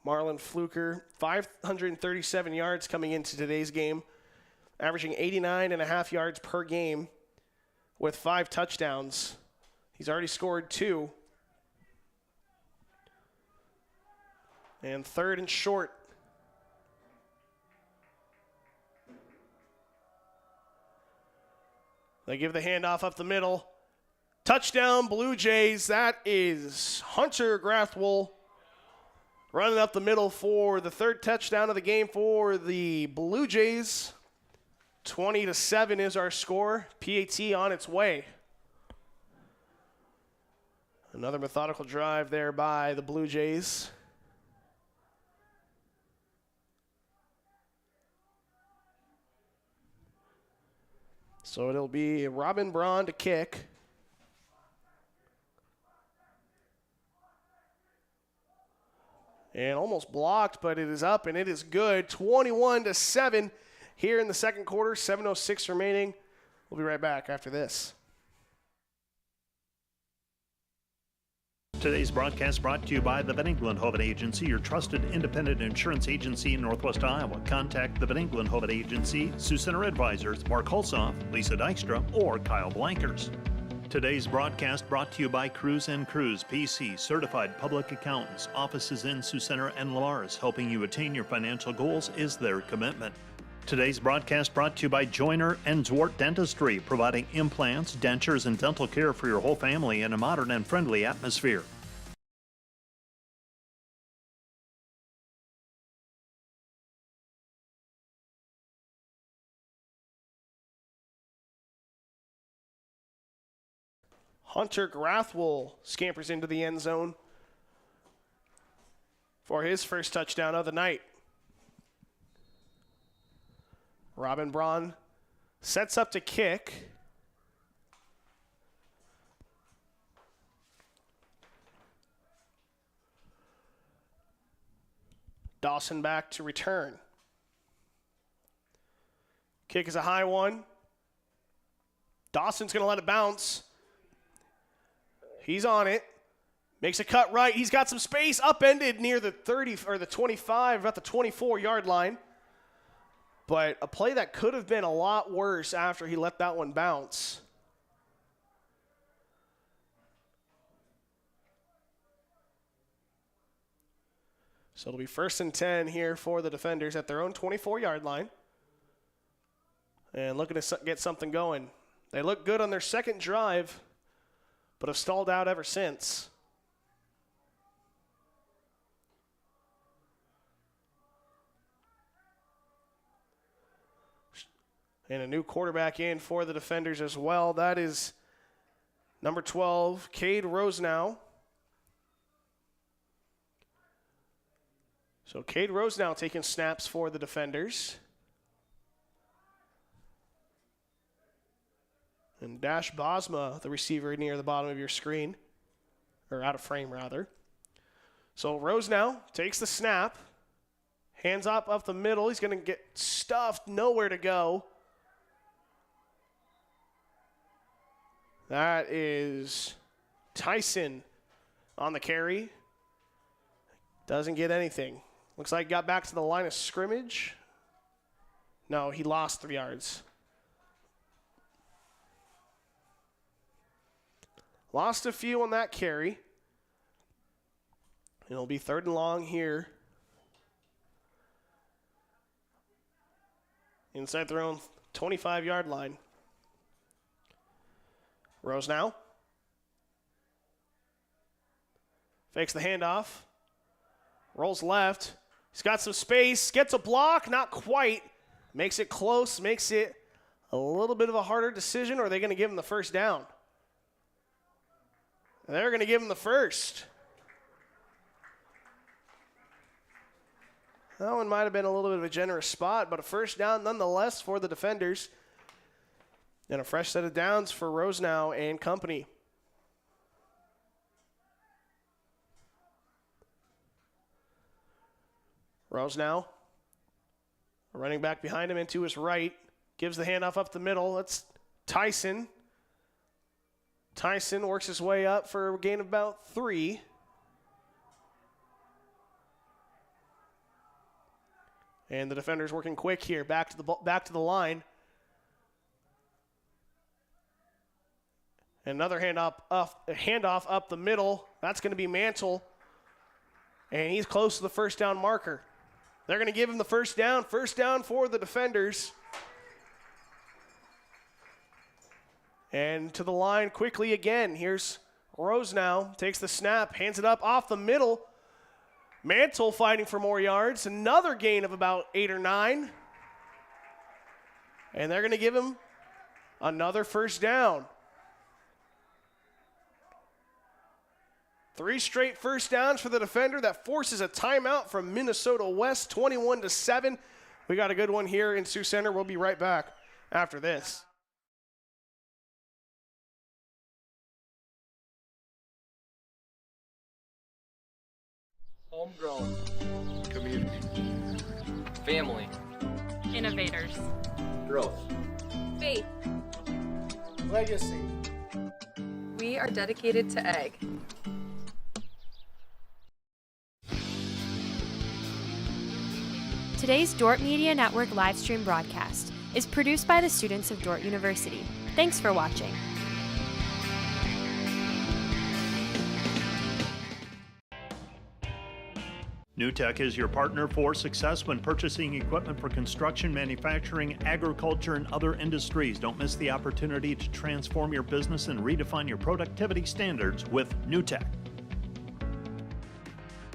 Marlon Fluker, 537 yards coming into today's game, averaging 89.5 yards per game with 5 touchdowns. He's already scored 2. And 3rd and short. They give the handoff up the middle. Touchdown, Blue Jays. That is Hunter Grathwohl running up the middle for the 3rd touchdown of the game for the Blue Jays. 20-7 is our score. PAT on its way. Another methodical drive there by the Blue Jays. So it'll be Robin Braun to kick. And almost blocked, but it is up and it is good. 21-7 here in the second quarter. 7:06 remaining. We'll be right back after this. Today's broadcast brought to you by the Van Engelen-Hoven Agency, your trusted independent insurance agency in Northwest Iowa. Contact the Van Engelen-Hoven Agency, Sioux Center Advisors, Mark Hulsoff, Lisa Dykstra, or Kyle Blankers. Today's broadcast brought to you by Cruz & Cruz, PC, certified public accountants. Offices in Sioux Center and Lamar's, helping you attain your financial goals is their commitment. Today's broadcast brought to you by Joyner and Dordt Dentistry, providing implants, dentures, and dental care for your whole family in a modern and friendly atmosphere. Hunter Grathwohl scampers into the end zone for his first touchdown of the night. Robin Braun sets up to kick. Dawson back to return. Kick is a high one. Dawson's going to let it bounce. He's on it. Makes a cut right. He's got some space. Upended near the 30 or the 25, about the 24-yard line. But a play that could have been a lot worse after he let that one bounce. So it'll be 1st and 10 here for the defenders at their own 24-yard line. And looking to get something going. They look good on their second drive, but have stalled out ever since. And a new quarterback in for the defenders as well. That is number 12, Cade Rosenau. So Cade Rosenau taking snaps for the defenders. And Dash Bosma, the receiver near the bottom of your screen, or out of frame rather. So Rosenau takes the snap, hands up the middle. He's going to get stuffed, nowhere to go. That is Tyson on the carry. Doesn't get anything. Looks like he got back to the line of scrimmage. No, he lost 3 yards. Lost a few on that carry. It'll be 3rd and long here. Inside their own 25-yard line. Rosenau. Fakes the handoff. Rolls left. He's got some space. Gets a block. Not quite. Makes it close. Makes it a little bit of a harder decision, or are they going to give him the first down? They're going to give him the first. That one might have been a little bit of a generous spot, but a first down nonetheless for the defenders. And a fresh set of downs for Rosenau and company. Rosenau, running back behind him and to his right, gives the handoff up the middle. That's Tyson. Tyson works his way up for a gain of about 3. And the defender's working quick here, back to the line. Another handoff up the middle. That's going to be Mantle. And he's close to the first down marker. They're going to give him the first down. First down for the defenders. And to the line quickly again. Here's Rosenau. Takes the snap, hands it up off the middle. Mantle fighting for more yards. Another gain of about 8 or 9. And they're going to give him another first down. 3 straight first downs for the defender. That forces a timeout from Minnesota West, 21-7. We got a good one here in Sioux Center. We'll be right back after this. Homegrown. Community. Family. Innovators. Growth. Faith. Legacy. We are dedicated to egg. Today's Dordt Media Network livestream broadcast is produced by the students of Dordt University. Thanks for watching. NewTek is your partner for success when purchasing equipment for construction, manufacturing, agriculture, and other industries. Don't miss the opportunity to transform your business and redefine your productivity standards with NewTek.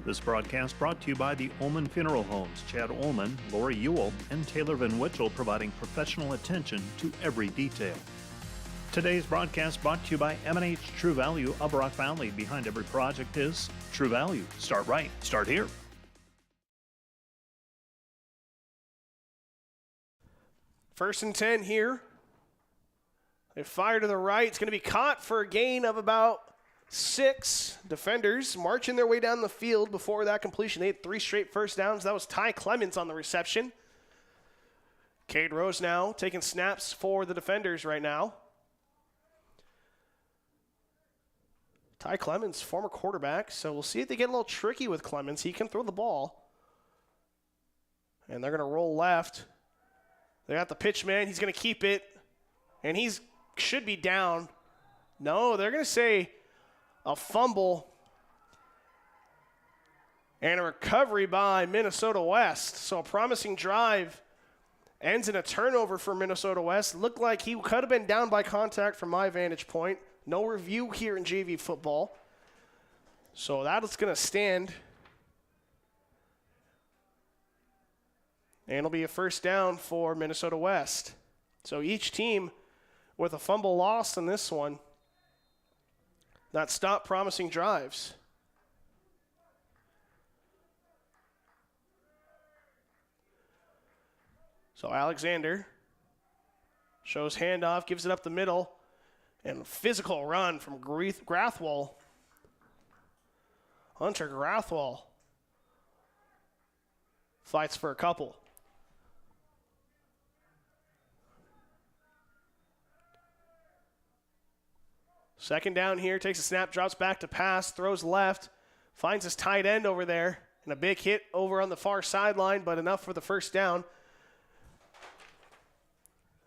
This broadcast brought to you by the Ullman Funeral Homes. Chad Ullman, Lori Ewell, and Taylor Van Witchell providing professional attention to every detail. Today's broadcast brought to you by M&H True Value of Rock Valley. Behind every project is True Value. Start right. Start here. First and 10 here. They fire to the right. It's going to be caught for a gain of about 6. Defenders marching their way down the field before that completion. They had 3 straight first downs. That was Ty Clements on the reception. Cade Rose now taking snaps for the defenders right now. Ty Clements, former quarterback, so we'll see if they get a little tricky with Clements. He can throw the ball. And they're going to roll left. They got the pitch man. He's going to keep it. And he's should be down. No, they're going to say a fumble and a recovery by Minnesota West. So a promising drive ends in a turnover for Minnesota West. Looked like he could have been down by contact from my vantage point. No review here in JV football. So that is going to stand. And it'll be a first down for Minnesota West. So each team with a fumble lost in this one. That stopped promising drives. So Alexander shows handoff, gives it up the middle, and a physical run from Grathwohl. Hunter Grathwohl fights for a couple. Second down here, takes a snap, drops back to pass, throws left, finds his tight end over there, and a big hit over on the far sideline, but enough for the first down.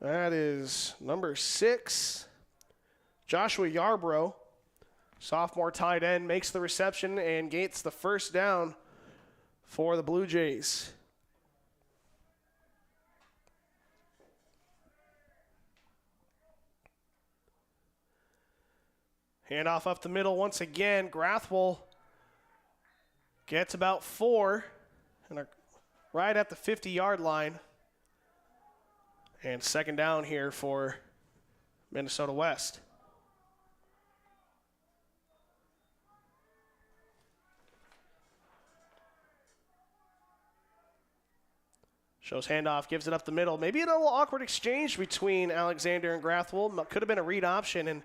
That is number 6, Joshua Yarbrough, sophomore tight end, makes the reception and gets the first down for the Blue Jays. Handoff up the middle once again. Grathwohl gets about 4 and right at the 50-yard line. And second down here for Minnesota West. Shows handoff, gives it up the middle. Maybe a little awkward exchange between Alexander and Grathwohl. Could have been a read option, and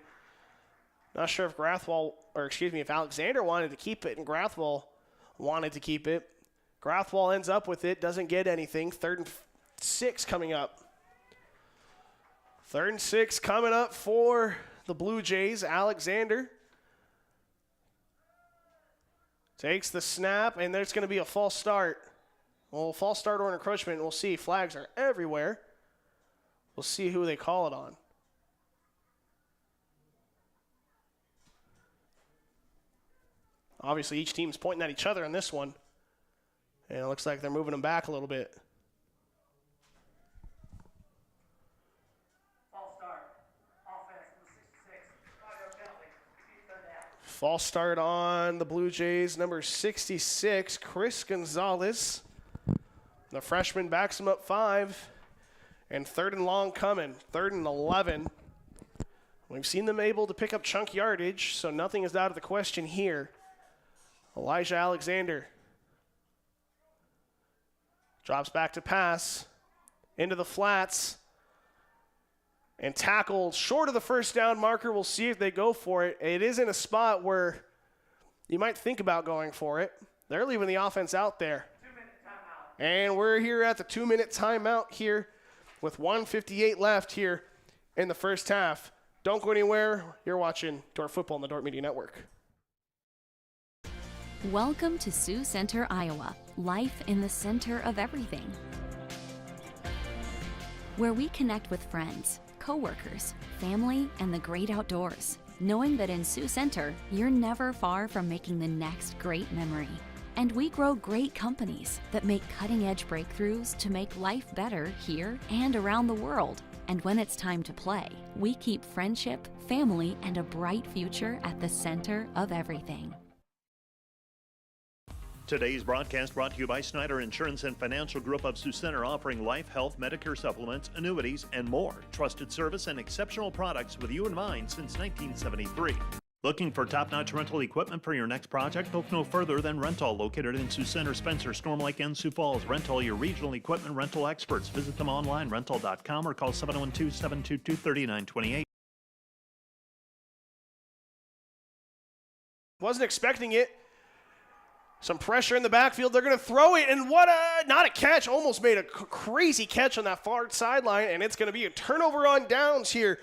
not sure if if Alexander wanted to keep it and Grathwohl wanted to keep it. Grathwohl ends up with it, doesn't get anything. 3rd and 6 coming up. 3rd and 6 coming up for the Blue Jays. Alexander takes the snap, and there's going to be a false start. Well, false start or an encroachment, we'll see. Flags are everywhere. We'll see who they call it on. Obviously, each team's pointing at each other in this one. And it looks like they're moving them back a little bit. False start. Offense, number 66. 5-yard penalty. Third down. False start on the Blue Jays. Number 66, Chris Gonzalez. The freshman backs him up 5. And 3rd and long coming. 3rd and 11. We've seen them able to pick up chunk yardage, so nothing is out of the question here. Elijah Alexander drops back to pass into the flats and tackled short of the first down marker. We'll see if they go for it. It is in a spot where you might think about going for it. They're leaving the offense out there. 2-minute timeout. And we're here at the 2-minute timeout here with 1:58 left here in the first half. Don't go anywhere. You're watching Dordt Football on the Dordt Media Network. Welcome to Sioux Center, Iowa, life in the center of everything. Where we connect with friends, coworkers, family, and the great outdoors, knowing that in Sioux Center, you're never far from making the next great memory. And we grow great companies that make cutting-edge breakthroughs to make life better here and around the world. And when it's time to play, we keep friendship, family, and a bright future at the center of everything. Today's broadcast brought to you by Snyder Insurance and Financial Group of Sioux Center, offering life, health, Medicare supplements, annuities, and more. Trusted service and exceptional products with you in mind since 1973. Looking for top-notch rental equipment for your next project? Look no further than Rental, located in Sioux Center, Spencer, Storm Lake, and Sioux Falls. Rental, your regional equipment rental experts. Visit them online, rental.com, or call 712-722-3928. Wasn't expecting it. Some pressure in the backfield. They're going to throw it, and what a, not a catch, almost made a crazy catch on that far sideline, and it's going to be a turnover on downs here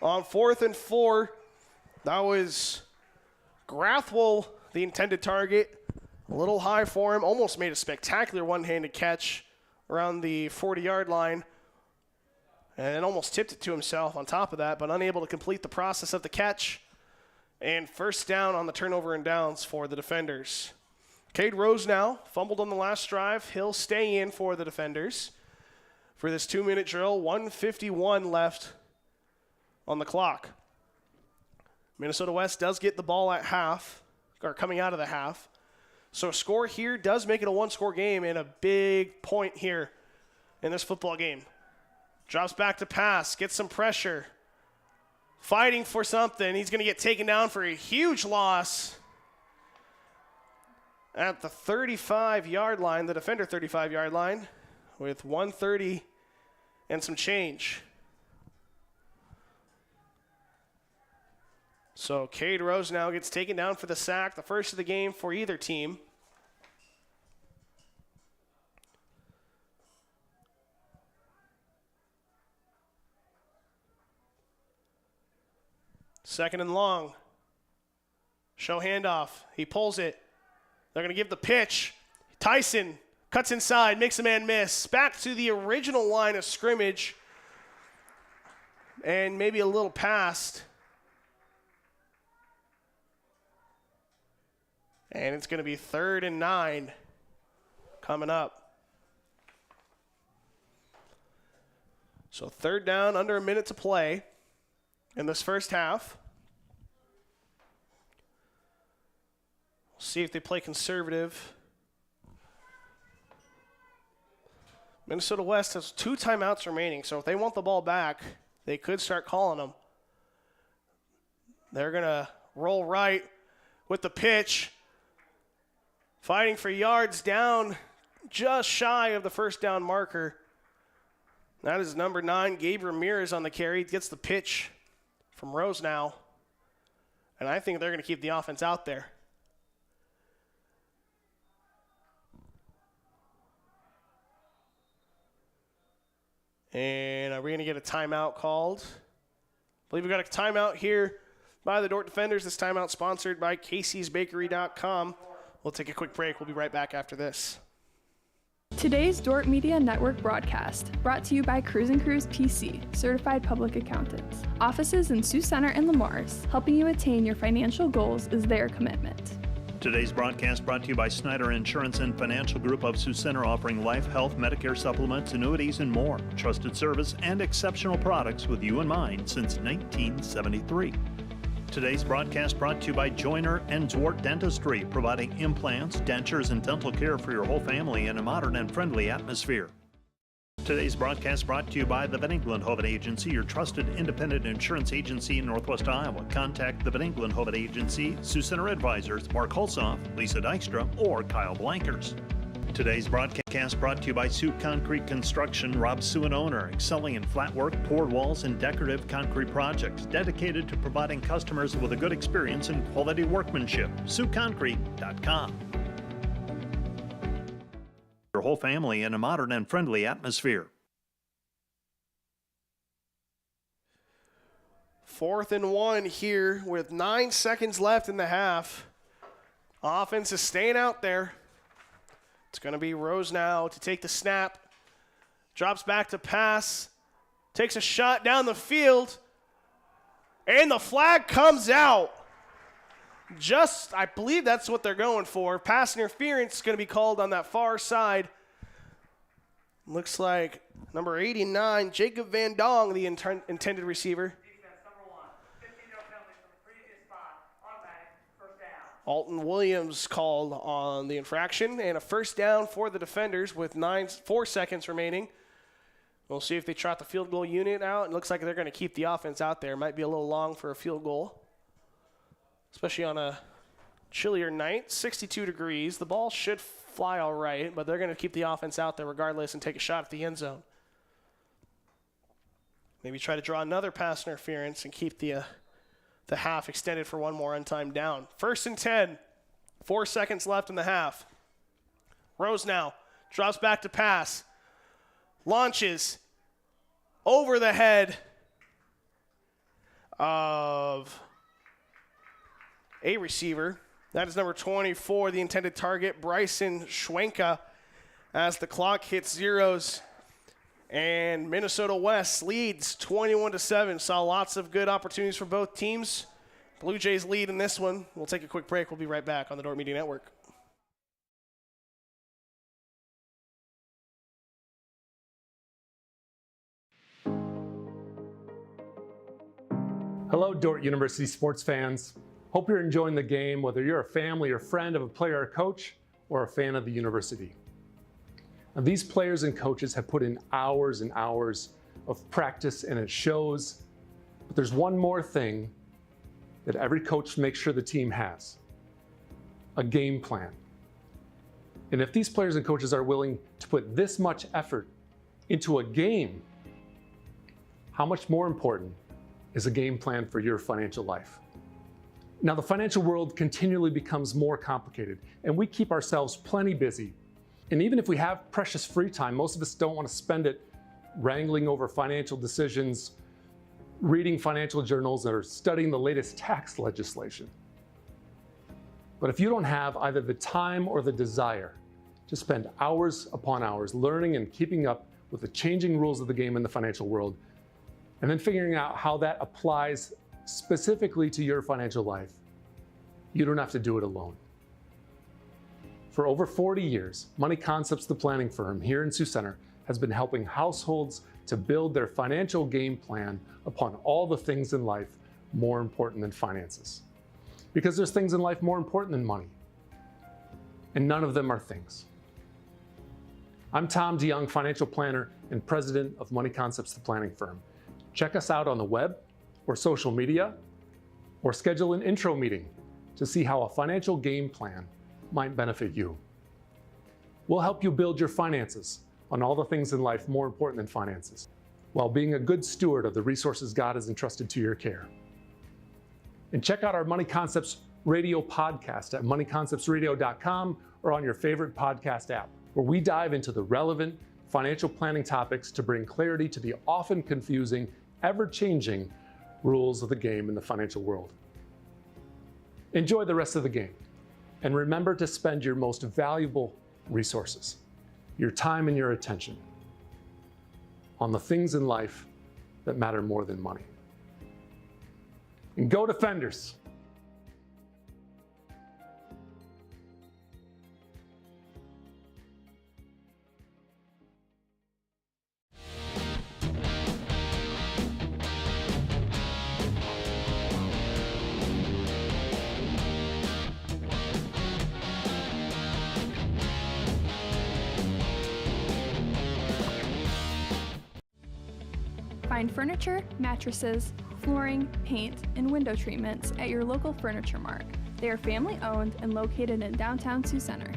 on 4th and 4. That was Grathwell, the intended target. A little high for him, almost made a spectacular one-handed catch around the 40-yard line, and almost tipped it to himself on top of that, but unable to complete the process of the catch. And first down on the turnover and downs for the defenders. Cade Rose now fumbled on the last drive. He'll stay in for the defenders for this 2-minute drill. 1:51 left on the clock. Minnesota West does get the ball at half, or coming out of the half. So a score here does make it a one-score game and a big point here in this football game. Drops back to pass, gets some pressure. Fighting for something. He's going to get taken down for a huge loss at the 35-yard line, the defender 35-yard line, with 1:30 and some change. So Cade Rose now gets taken down for the sack, the first of the game for either team. Second and long. Show handoff. He pulls it. They're going to give the pitch. Tyson cuts inside, makes a man miss. Back to the original line of scrimmage. And maybe a little past. And it's going to be 3rd and 9 coming up. So 3rd down, under a minute to play in this first half. We'll see if they play conservative. Minnesota West has 2 timeouts remaining, so if they want the ball back, they could start calling them. They're going to roll right with the pitch. Fighting for yards down just shy of the first down marker. That is number 9, Gabe Ramirez on the carry. Gets the pitch from Rose now. And I think they're going to keep the offense out there. And are we going to get a timeout called? I believe we got a timeout here by the Dordt defenders. This timeout sponsored by Casey'sBakery.com. We'll take a quick break. We'll be right back after this. Today's Dordt Media Network broadcast, brought to you by Cruise & Cruise PC, Certified Public Accountants. Offices in Sioux Center and Lamars, helping you attain your financial goals is their commitment. Today's broadcast brought to you by Snyder Insurance and Financial Group of Sioux Center, offering life, health, Medicare supplements, annuities, and more. Trusted service and exceptional products with you in mind since 1973. Today's broadcast brought to you by Joyner and Dordt Dentistry, providing implants, dentures, and dental care for your whole family in a modern and friendly atmosphere. Today's broadcast brought to you by the Van Engelen Agency, your trusted independent insurance agency in Northwest Iowa. Contact the Van Engelen Agency, Sioux Center Advisors, Mark Hulsoff, Lisa Dykstra, or Kyle Blankers. Today's broadcast brought to you by Sioux Concrete Construction, Rob Sioux and owner, excelling in flat work, poured walls, and decorative concrete projects, dedicated to providing customers with a good experience and quality workmanship. SiouxConcrete.com. Your whole family in a modern and friendly atmosphere. 4th and 1 here with 9 seconds left in the half. Offense is staying out there. It's going to be Rose now to take the snap. Drops back to pass. Takes a shot down the field. And the flag comes out. I believe that's what they're going for. Pass interference is going to be called on that far side. Looks like number 89, Jacob Van Dong, the intended receiver. Alton Williams called on the infraction, and a first down for the defenders with 4 seconds remaining. We'll see if they trot the field goal unit out. It looks like they're going to keep the offense out there. Might be a little long for a field goal, especially on a chillier night. 62 degrees. The ball should fly all right, but they're going to keep the offense out there regardless and take a shot at the end zone. Maybe try to draw another pass interference and keep the half extended for one more untimed down. 1st and 10. 4 seconds left in the half. Rose now drops back to pass. Launches over the head of a receiver. That is number 24, the intended target, Bryson Schwenka, as the clock hits zeros. And Minnesota West leads 21-7. Saw lots of good opportunities for both teams. Blue Jays lead in this one. We'll take a quick break. We'll be right back on the Dordt Media Network. Hello, Dordt University sports fans. Hope you're enjoying the game, whether you're a family or friend of a player or coach, or a fan of the university. Now, these players and coaches have put in hours and hours of practice, and it shows. But there's one more thing that every coach makes sure the team has: a game plan. And if these players and coaches are willing to put this much effort into a game, how much more important is a game plan for your financial life? Now, the financial world continually becomes more complicated, and we keep ourselves plenty busy. And even if we have precious free time, most of us don't want to spend it wrangling over financial decisions, reading financial journals, or studying the latest tax legislation. But if you don't have either the time or the desire to spend hours upon hours learning and keeping up with the changing rules of the game in the financial world, and then figuring out how that applies specifically to your financial life, you don't have to do it alone. For over 40 years, Money Concepts, the planning firm here in Sioux Center, has been helping households to build their financial game plan upon all the things in life more important than finances. Because there's things in life more important than money, and none of them are things. I'm Tom DeYoung, financial planner and president of Money Concepts, the planning firm. Check us out on the web or social media, or schedule an intro meeting to see how a financial game plan might benefit you. We'll help you build your finances on all the things in life more important than finances, while being a good steward of the resources God has entrusted to your care. And check out our Money Concepts Radio podcast at moneyconceptsradio.com or on your favorite podcast app, where we dive into the relevant financial planning topics to bring clarity to the often confusing, ever-changing rules of the game in the financial world. Enjoy the rest of the game, and remember to spend your most valuable resources, your time and your attention, on the things in life that matter more than money. And go Defenders! Find furniture, mattresses, flooring, paint, and window treatments at your local Furniture Mart. They are family-owned and located in downtown Sioux Center.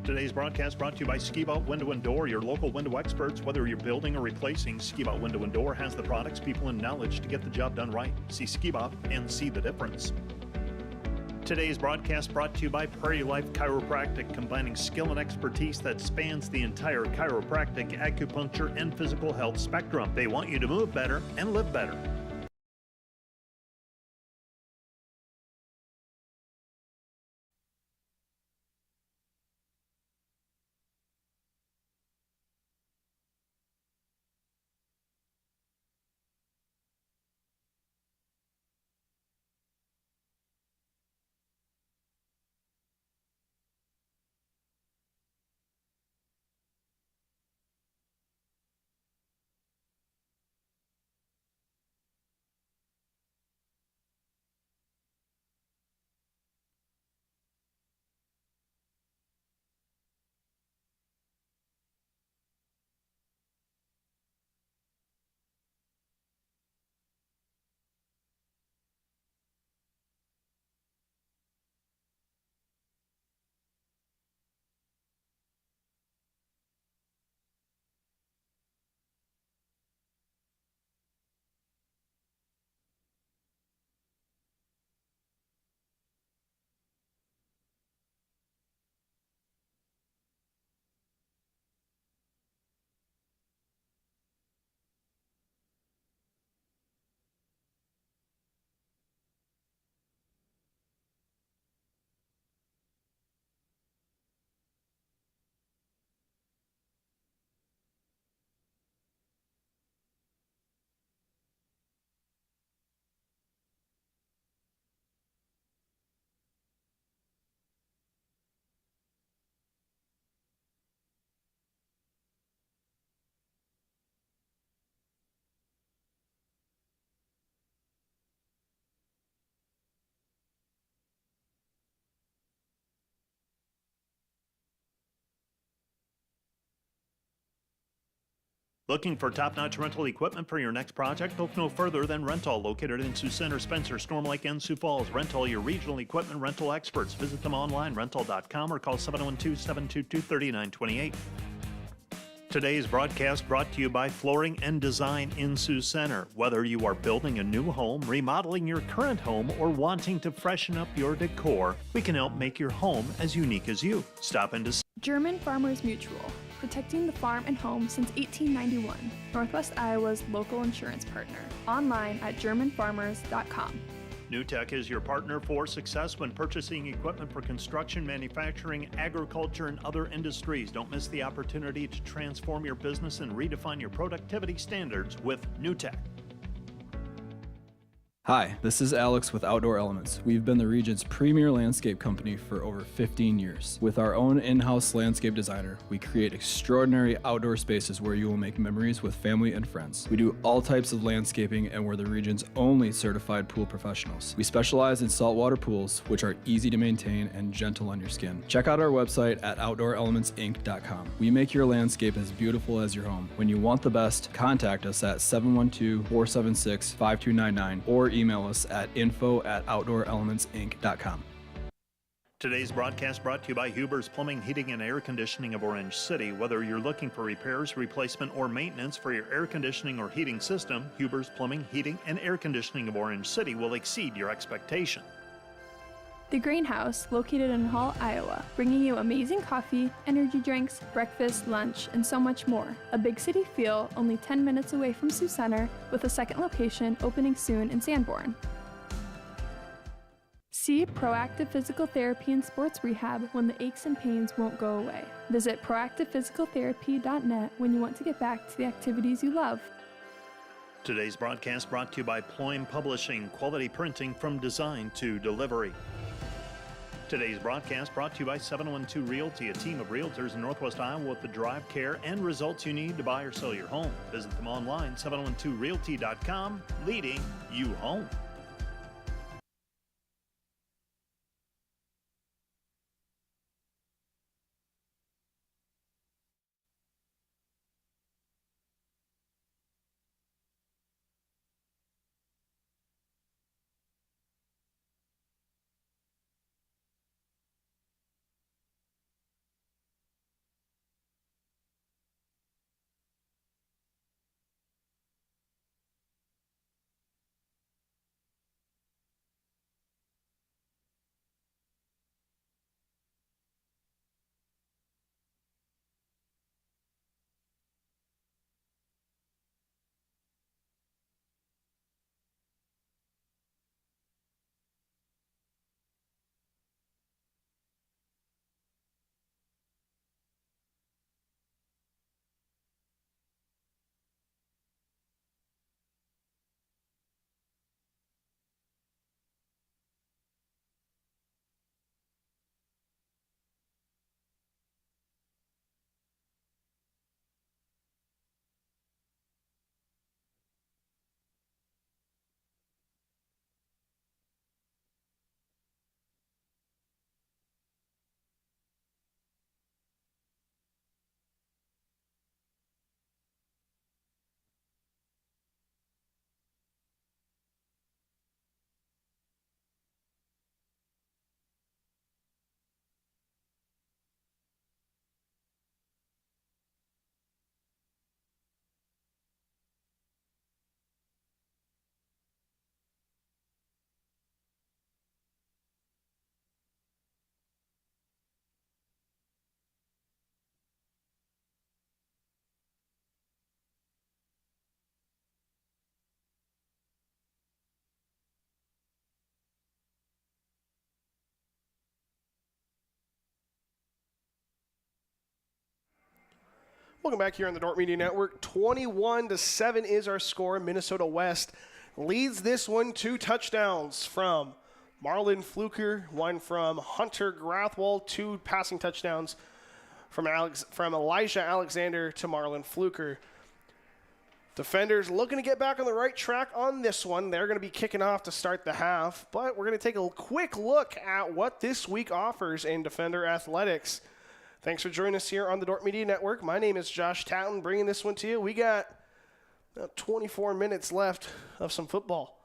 Today's broadcast brought to you by Ski Bout Window and Door, your local window experts. Whether you're building or replacing, Ski Bout Window and Door has the products, people, and knowledge to get the job done right. See Ski Bout and see the difference. Today's broadcast brought to you by Prairie Life Chiropractic, combining skill and expertise that spans the entire chiropractic, acupuncture, and physical health spectrum. They want you to move better and live better. Looking for top-notch rental equipment for your next project? Look no further than Rental, located in Sioux Center, Spencer, Storm Lake, and Sioux Falls. Rental, your regional equipment rental experts. Visit them online, rental.com, or call 712-722-3928. Today's broadcast brought to you by Flooring and Design in Sioux Center. Whether you are building a new home, remodeling your current home, or wanting to freshen up your decor, we can help make your home as unique as you. Stop into German Farmers Mutual, protecting the farm and home since 1891. Northwest Iowa's local insurance partner. Online at germanfarmers.com. NewTek is your partner for success when purchasing equipment for construction, manufacturing, agriculture, and other industries. Don't miss the opportunity to transform your business and redefine your productivity standards with NewTek. Hi, this is Alex with Outdoor Elements. We've been the region's premier landscape company for over 15 years. With our own in-house landscape designer, we create extraordinary outdoor spaces where you will make memories with family and friends. We do all types of landscaping and we're the region's only certified pool professionals. We specialize in saltwater pools, which are easy to maintain and gentle on your skin. Check out our website at outdoorelementsinc.com. We make your landscape as beautiful as your home. When you want the best, contact us at 712-476-5299 or email us at info@outdoorelementsinc.com. Today's broadcast brought to you by Huber's Plumbing, Heating, and Air Conditioning of Orange City. Whether you're looking for repairs, replacement, or maintenance for your air conditioning or heating system, Huber's Plumbing, Heating, and Air Conditioning of Orange City will exceed your expectation. The Greenhouse, located in Hall, Iowa, bringing you amazing coffee, energy drinks, breakfast, lunch, and so much more. A big city feel, only 10 minutes away from Sioux Center, with a second location opening soon in Sanborn. See Proactive Physical Therapy and Sports Rehab when the aches and pains won't go away. Visit proactivephysicaltherapy.net when you want to get back to the activities you love. Today's broadcast brought to you by Ployne Publishing, quality printing from design to delivery. Today's broadcast brought to you by 712 Realty, a team of realtors in Northwest Iowa with the drive, care, and results you need to buy or sell your home. Visit them online, 712realty.com, leading you home. Welcome back here on the Dordt Media Network. 21-7 is our score. Minnesota West leads this one, 2 touchdowns from Marlon Fluker, one from Hunter Grathwold, 2 passing touchdowns from Elijah Alexander to Marlon Fluker. Defenders looking to get back on the right track on this one. They're going to be kicking off to start the half, but we're going to take a quick look at what this week offers in Defender Athletics. Thanks for joining us here on the Dordt Media Network. My name is Josh Tatton, bringing this one to you. We got about 24 minutes left of some football.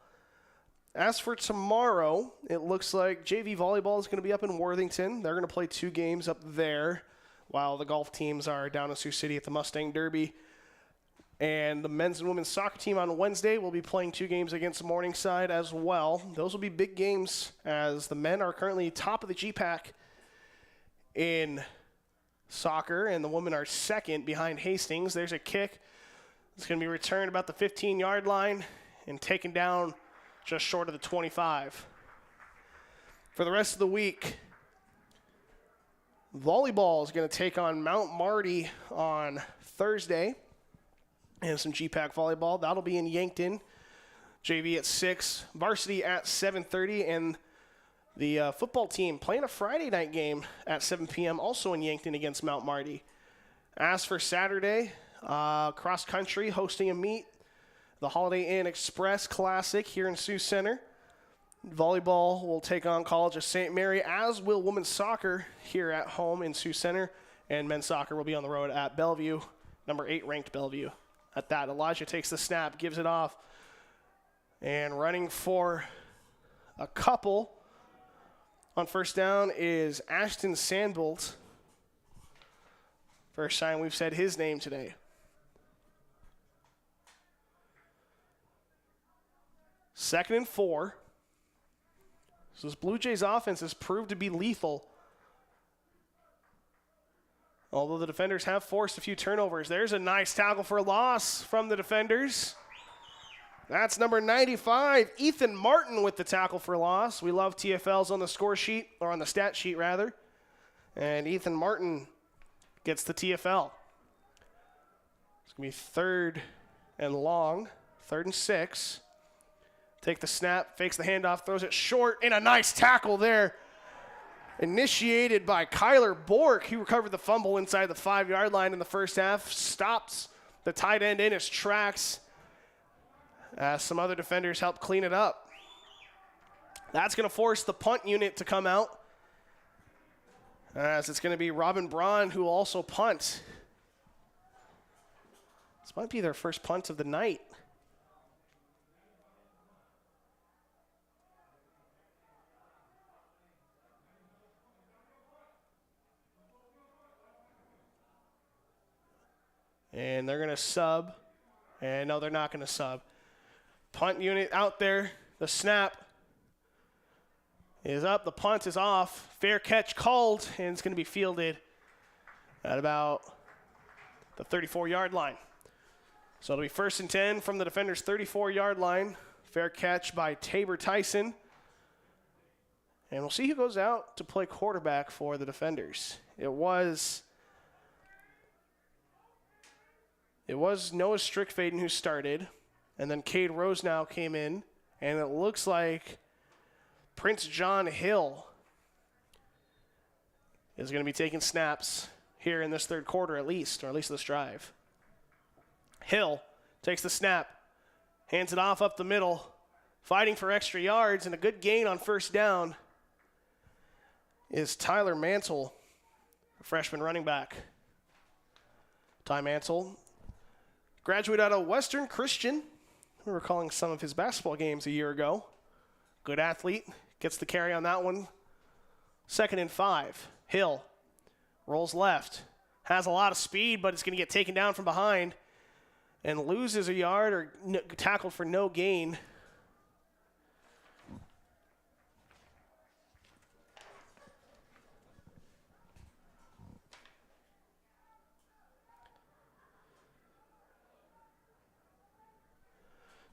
As for tomorrow, it looks like JV volleyball is going to be up in Worthington. They're going to play 2 games up there, while the golf teams are down in Sioux City at the Mustang Derby. And the men's and women's soccer team on Wednesday will be playing 2 games against Morningside as well. Those will be big games, as the men are currently top of the GPAC in soccer, and the women are second behind Hastings. There's a kick. It's going to be returned about the 15-yard line and taken down just short of the 25. For the rest of the week, volleyball is going to take on Mount Marty on Thursday, and some GPAC volleyball. That'll be in Yankton. JV at 6, varsity at 7:30, and the football team playing a Friday night game at 7 p.m. also in Yankton against Mount Marty. As for Saturday, cross country hosting a meet, the Holiday Inn Express Classic here in Sioux Center. Volleyball will take on College of St. Mary, as will women's soccer here at home in Sioux Center, and men's soccer will be on the road at Bellevue, number 8 ranked Bellevue. At that, Elijah takes the snap, gives it off, and running for a couple on first down is Ashton Sandbolt. First time we've said his name today. Second and 4. So this Blue Jays offense has proved to be lethal. Although the defenders have forced a few turnovers. There's a nice tackle for a loss from the defenders. That's number 95, Ethan Martin, with the tackle for loss. We love TFLs on the score sheet, or on the stat sheet, rather. And Ethan Martin gets the TFL. It's going to be 3rd and long, 3rd and 6. Take the snap, fakes the handoff, throws it short, and a nice tackle there. Initiated by Kyler Bork. He recovered the fumble inside the 5-yard line in the first half. Stops the tight end in his tracks, as some other defenders help clean it up. That's going to force the punt unit to come out, as it's going to be Robin Braun who will also punt. This might be their first punt of the night. And they're going to sub. And no, they're not going to sub. Punt unit out there. The snap is up. The punt is off. Fair catch called, and it's going to be fielded at about the 34-yard line. So it'll be 1st and 10 from the defender's 34-yard line. Fair catch by Tabor Tyson. And we'll see who goes out to play quarterback for the defenders. It was Noah Strickfaden who started, and then Cade Rosenau came in, and it looks like Prince John Hill is going to be taking snaps here in this third quarter at least, or at least this drive. Hill takes the snap, hands it off up the middle, fighting for extra yards, and a good gain on first down is Tyler Mansell, a freshman running back. Ty Mansell, graduate out of Western Christian. We were calling some of his basketball games a year ago. Good athlete, gets the carry on that one. 2nd and 5. Hill rolls left, has a lot of speed, but it's going to get taken down from behind and loses a yard, or tackled for no gain.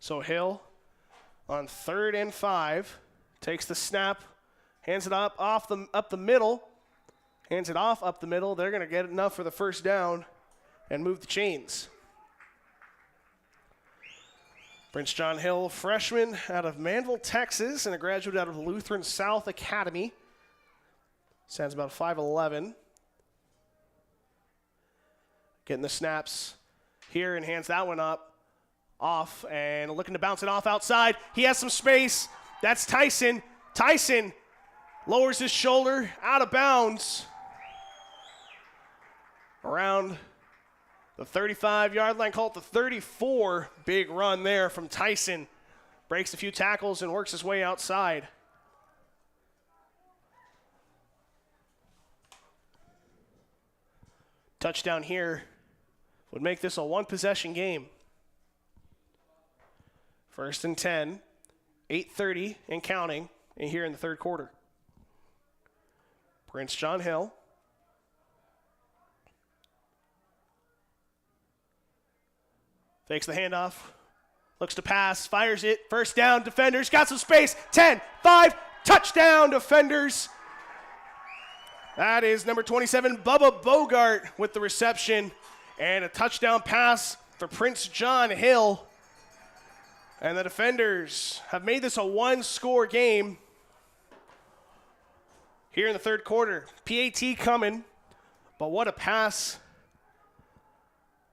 So Hill on 3rd and 5 takes the snap, hands it up the middle, hands it off up the middle. They're going to get enough for the first down and move the chains. Prince John Hill, freshman out of Manville, Texas, and a graduate out of Lutheran South Academy. Stands about 5'11". Getting the snaps here and hands that one up. Off and looking to bounce it off outside. He has some space. That's Tyson. Tyson lowers his shoulder out of bounds. around the 35-yard line, call it the 34. Big run there from Tyson. Breaks a few tackles and works his way outside. Touchdown here would make this a one-possession game. 1st and 10, 8:30 and counting, and here in the third quarter. Prince John Hill. Fakes the handoff, looks to pass, fires it, first down, Defenders, got some space, 10, 5, touchdown, Defenders. That is number 27, Bubba Bogart with the reception, and a touchdown pass for Prince John Hill. And the Defenders have made this a one-score game here in the third quarter. PAT coming, but what a pass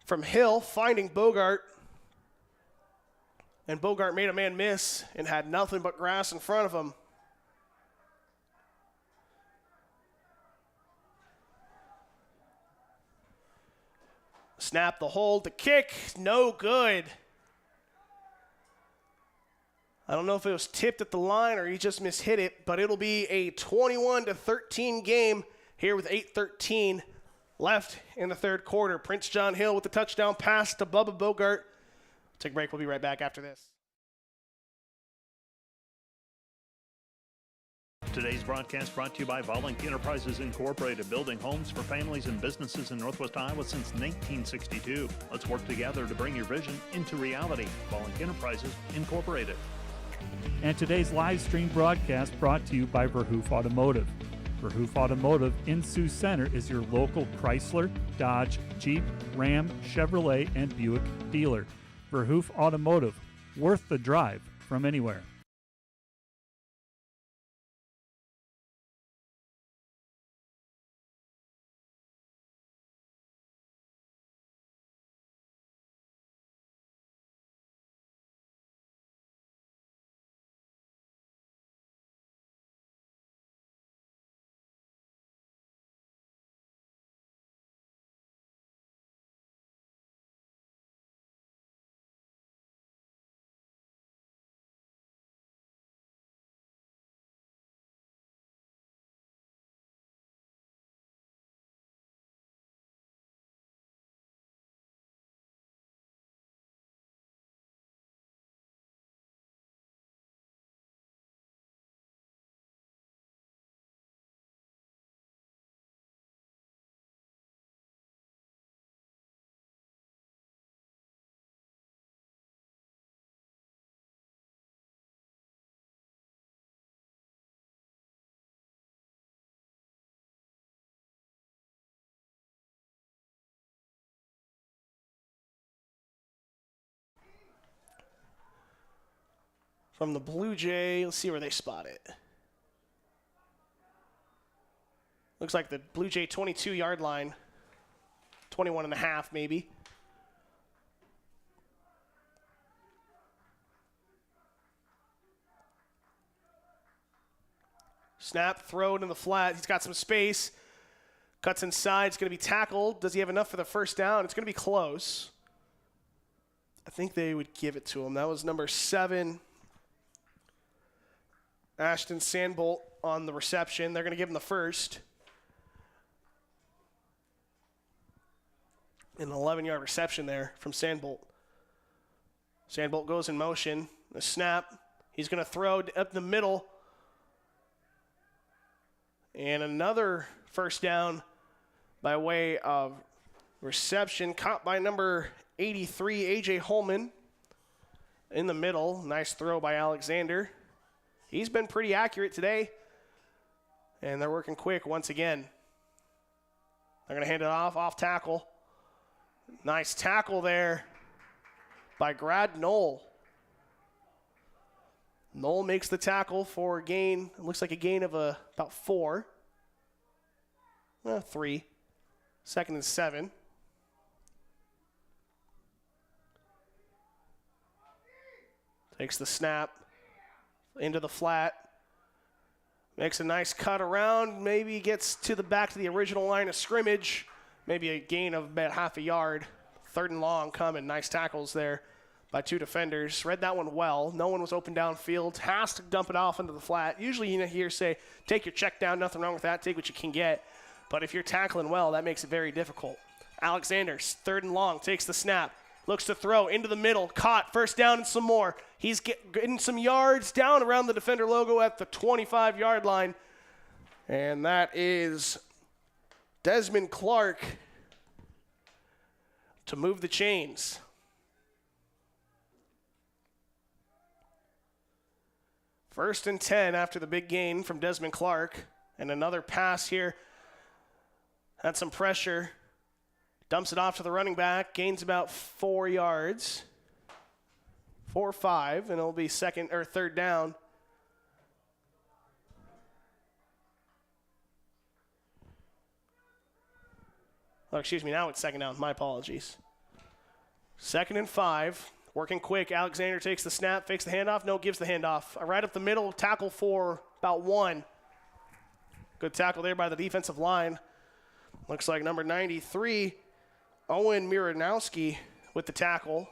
from Hill, finding Bogart. And Bogart made a man miss and had nothing but grass in front of him. Snap, the hold, the kick, no good. I don't know if it was tipped at the line or he just mishit it, but it'll be a 21-13 game here with 8:13 left in the third quarter. Prince John Hill with the touchdown pass to Bubba Bogart. Take a break. We'll be right back after this. Today's broadcast brought to you by Volink Enterprises Incorporated, building homes for families and businesses in Northwest Iowa since 1962. Let's work together to bring your vision into reality. Volink Enterprises Incorporated. And today's live stream broadcast brought to you by Verhoof Automotive. Verhoof Automotive in Sioux Center is your local Chrysler, Dodge, Jeep, Ram, Chevrolet, and Buick dealer. Verhoof Automotive, worth the drive from anywhere. From the Blue Jay, let's see where they spot it. Looks like the Blue Jay 22-yard line, 21 and a half maybe. Snap, throw it in the flat. He's got some space. Cuts inside. It's going to be tackled. Does he have enough for the first down? It's going to be close. I think they would give it to him. That was number 7. Ashton Sandbolt on the reception. They're going to give him the first. An 11-yard reception there from Sandbolt. Sandbolt goes in motion. The snap. He's going to throw up the middle. And another first down by way of reception. Caught by number 83, A.J. Holman. In the middle. Nice throw by Alexander. He's been pretty accurate today. And they're working quick once again. They're going to hand it off tackle. Nice tackle there by Grad Knoll. Knoll makes the tackle for a gain. It looks like a gain of about 4. 3. 2nd and 7. Takes the snap into the flat. Makes a nice cut around. Maybe gets to the back to the original line of scrimmage. maybe a gain of about half a yard. 3rd and long coming. Nice tackles there by 2 defenders. Read that one well. No one was open downfield. Has to dump it off into the flat. Usually you hear say, take your check down. Nothing wrong with that. Take what you can get. But if you're tackling well, that makes it very difficult. Alexander, 3rd and long, takes the snap. Looks to throw into the middle. Caught. 1st down and some more. He's getting some yards down around the defender logo at the 25-yard line. And that is Desmond Clark to move the chains. First and 10 after the big gain from Desmond Clark. And another pass here. Had some pressure. Dumps it off to the running back. Gains about 4 yards. 4 or 5, and it'll be 3rd down. Oh, excuse me, now it's 2nd down. My apologies. 2nd and 5. Working quick. Alexander takes the snap, fakes the handoff. No, gives the handoff. Right up the middle, tackle for about 1. Good tackle there by the defensive line. Looks like number 93, Owen Miranowski with the tackle.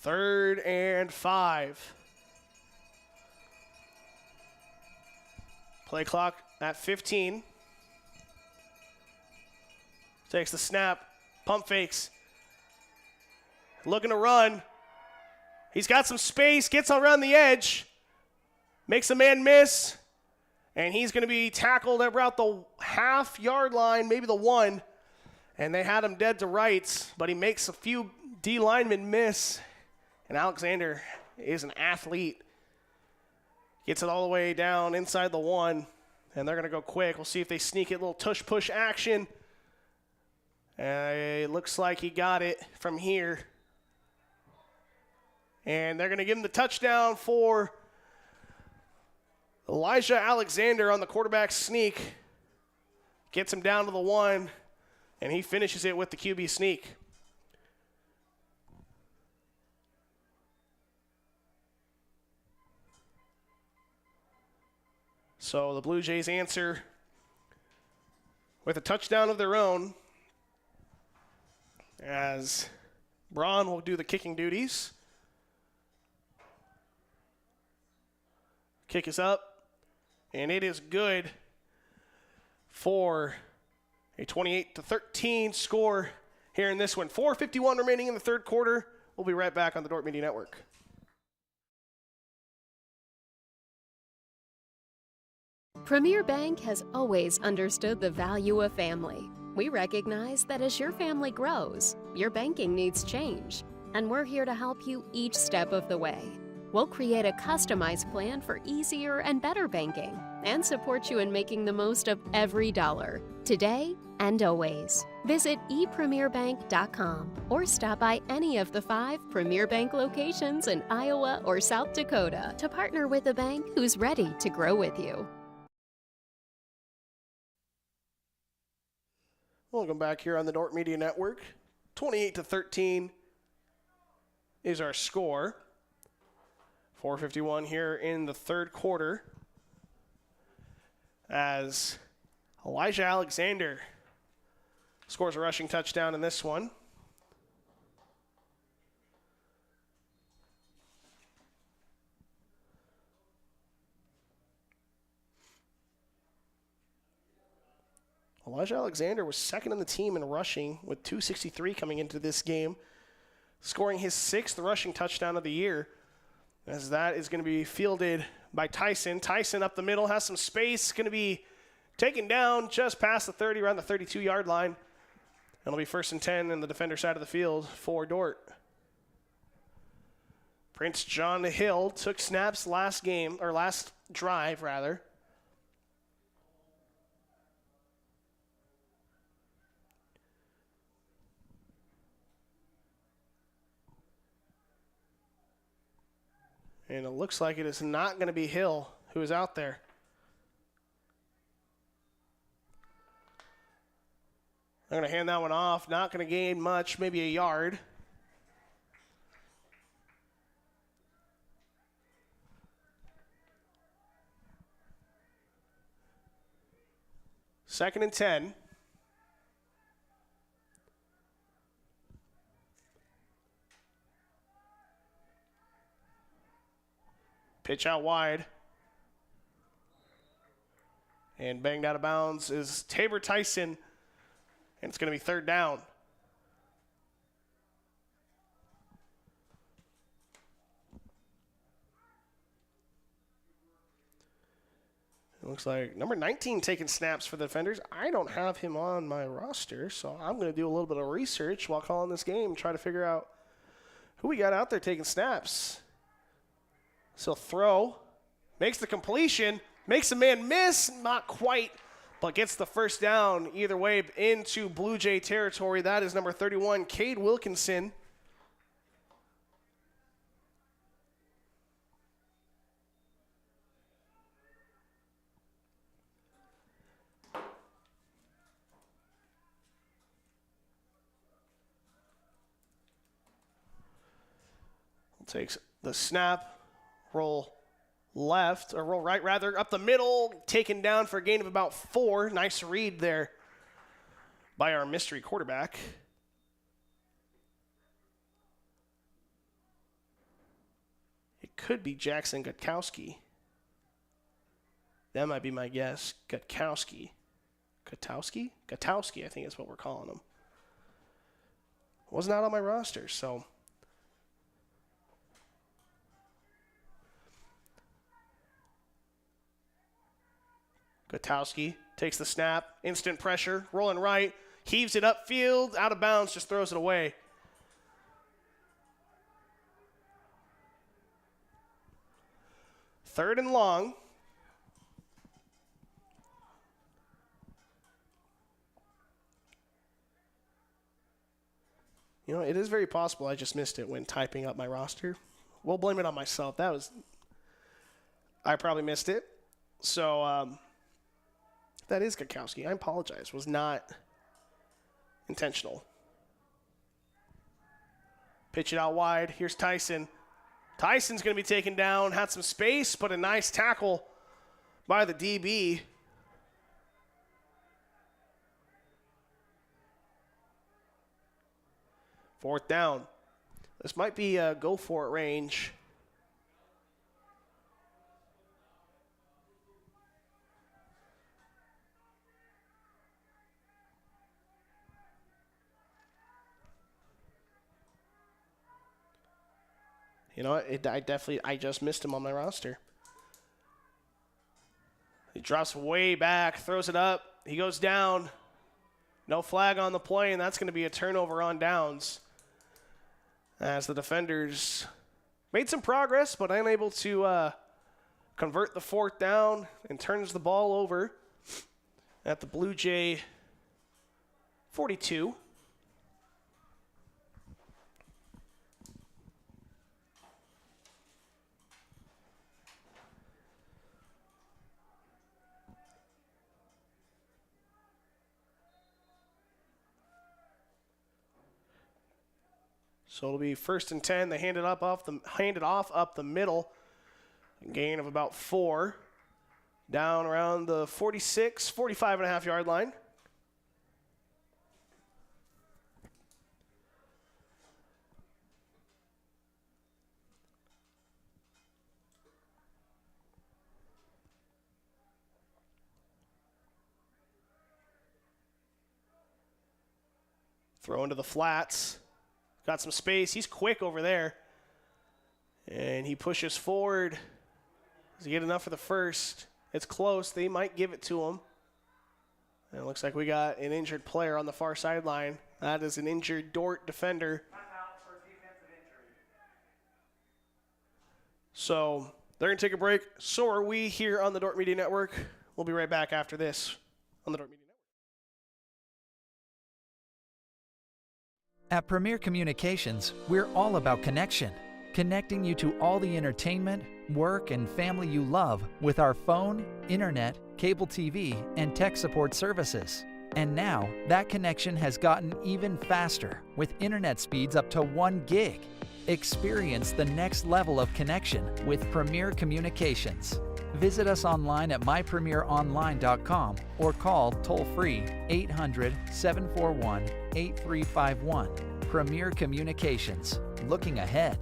Third and 5. Play clock at 15. Takes the snap, pump fakes. Looking to run. He's got some space, gets around the edge, makes a man miss, and he's going to be tackled at about the half-yard line, maybe the 1. And they had him dead to rights, but he makes a few D linemen miss. And Alexander is an athlete. Gets it all the way down inside the 1, and they're going to go quick. We'll see if they sneak it, a little tush-push action. It looks like he got it from here. And they're going to give him the touchdown for Elijah Alexander on the quarterback sneak. Gets him down to the 1, and he finishes it with the QB sneak. So the Blue Jays answer with a touchdown of their own, as Braun will do the kicking duties. Kick is up, and it is good for a 28-13 score here in this one. 4:51 remaining in the 3rd quarter. We'll be right back on the Dordt Media Network. Premier Bank has always understood the value of family. We recognize that as your family grows, your banking needs change, and we're here to help you each step of the way. We'll create a customized plan for easier and better banking and support you in making the most of every dollar, today and always. Visit epremierbank.com or stop by any of the 5 Premier Bank locations in Iowa or South Dakota to partner with a bank who's ready to grow with you. Welcome back here on the Dordt Media Network. 28-13 is our score. 4:51 here in the 3rd quarter, as Elijah Alexander scores a rushing touchdown in this one. Elijah Alexander was 2nd in the team in rushing with 263 coming into this game, scoring his 6th rushing touchdown of the year, as that is going to be fielded by Tyson. Tyson up the middle, has some space, going to be taken down just past the 30, around the 32-yard line. It'll be 1st and 10 in the defender side of the field for Dordt. Prince John Hill took snaps last drive. And it looks like it is not going to be Hill who is out there. I'm going to hand that one off. Not going to gain much, maybe a yard. 2nd and 10. Pitch out wide. And banged out of bounds is Tabor Tyson. And it's going to be 3rd down. It looks like number 19 taking snaps for the Defenders. I don't have him on my roster, so I'm going to do a little bit of research while calling this game, try to figure out who we got out there taking snaps. So throw, makes the completion, makes a man miss, not quite, but gets the 1st down either way into Blue Jay territory. That is number 31, Cade Wilkinson. Takes the snap, roll left, or roll right rather, up the middle, taken down for a gain of about 4. Nice read there by our mystery quarterback. It could be Jackson Gutkowski. That might be my guess. Gutkowski, I think is what we're calling him. Was not on my roster, so... Gutkowski takes the snap, instant pressure, rolling right, heaves it upfield, out of bounds, just throws it away. Third and long. You know, it is very possible I just missed it when typing up my roster. We'll blame it on myself. I probably missed it. So, that is Gutkowski. I apologize. Was not intentional. Pitch it out wide. Here's Tyson. Tyson's going to be taken down. Had some space, but a nice tackle by the DB. Fourth down. This might be a go for it range. You know what? I just missed him on my roster. He drops way back, throws it up. He goes down. No flag on the play, and that's going to be a turnover on downs. As the Defenders made some progress, but unable to convert the 4th down and turns the ball over at the Blue Jay 42. So it'll be 1st and 10. They hand it off up the middle. A gain of about 4. Down around the 46, 45.5 yard line. Throw into the flats. Got some space. He's quick over there. And he pushes forward. Does he get enough for the 1st? It's close. They might give it to him. And it looks like we got an injured player on the far sideline. That is an injured Dordt defender. So they're going to take a break. So are we here on the Dordt Media Network. We'll be right back after this on the Dordt Media Network. At Premier Communications, we're all about connection. Connecting you to all the entertainment, work, and family you love with our phone, internet, cable TV, and tech support services. And now, that connection has gotten even faster with internet speeds up to 1 gig. Experience the next level of connection with Premier Communications. Visit us online at mypremieronline.com or call toll-free 800-741-8351. Premier Communications, looking ahead.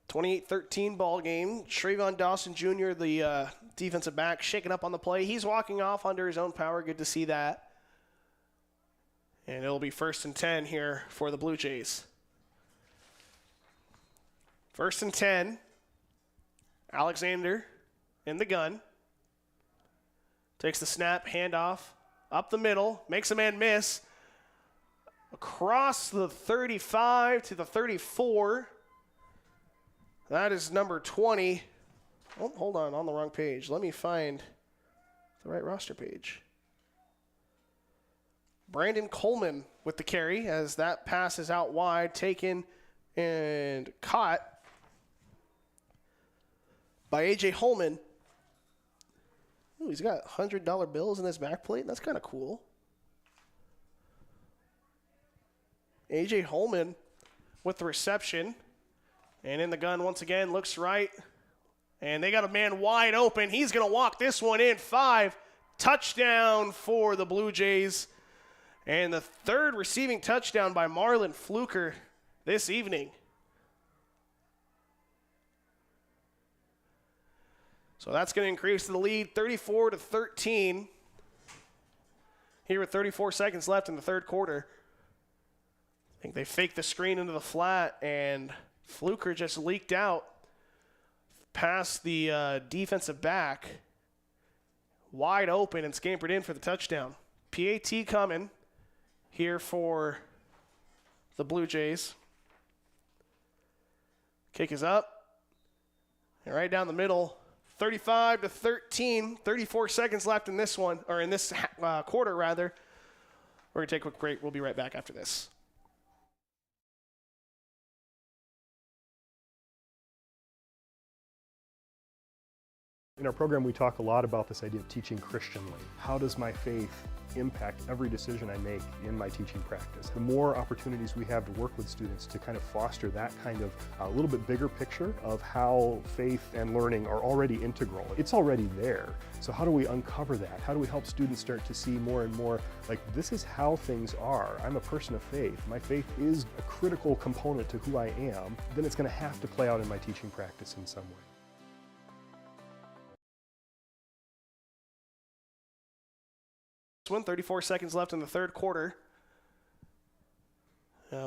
(28-13) ball game. Trayvon Dawson Jr., the defensive back, shaking up on the play. He's walking off under his own power. Good to see that. And it'll be 1st and 10 here for the Blue Jays. 1st and 10. Alexander in the gun. Takes the snap, handoff, up the middle, makes a man miss. Across the 35 to the 34. That is number 20. Oh, hold on the wrong page. Let me find the right roster page. Brandon Coleman with the carry as that pass is out wide, taken and caught by A.J. Holman. Ooh, he's got $100 bills in his back plate. That's kind of cool. A.J. Holman with the reception. And in the gun once again, looks right. And they got a man wide open. He's going to walk this one in. 5. Touchdown for the Blue Jays. And the 3rd receiving touchdown by Marlon Fluker this evening. So that's going to increase the lead 34-13. Here with 34 seconds left in the 3rd quarter. I think they faked the screen into the flat, and Fluker just leaked out past the defensive back. Wide open and scampered in for the touchdown. PAT coming here for the Blue Jays. Kick is up. And right down the middle, 35-13. 34 seconds left in this one, or in this quarter, rather. We're going to take a quick break. We'll be right back after this. In our program, we talk a lot about this idea of teaching Christianly. How does my faith impact every decision I make in my teaching practice? The more opportunities we have to work with students to kind of foster that kind of a little bit bigger picture of how faith and learning are already integral. It's already there. So how do we uncover that? How do we help students start to see more and more, like, this is how things are. I'm a person of faith. My faith is a critical component to who I am. Then it's going to have to play out in my teaching practice in some way. 34 seconds left in the 3rd quarter.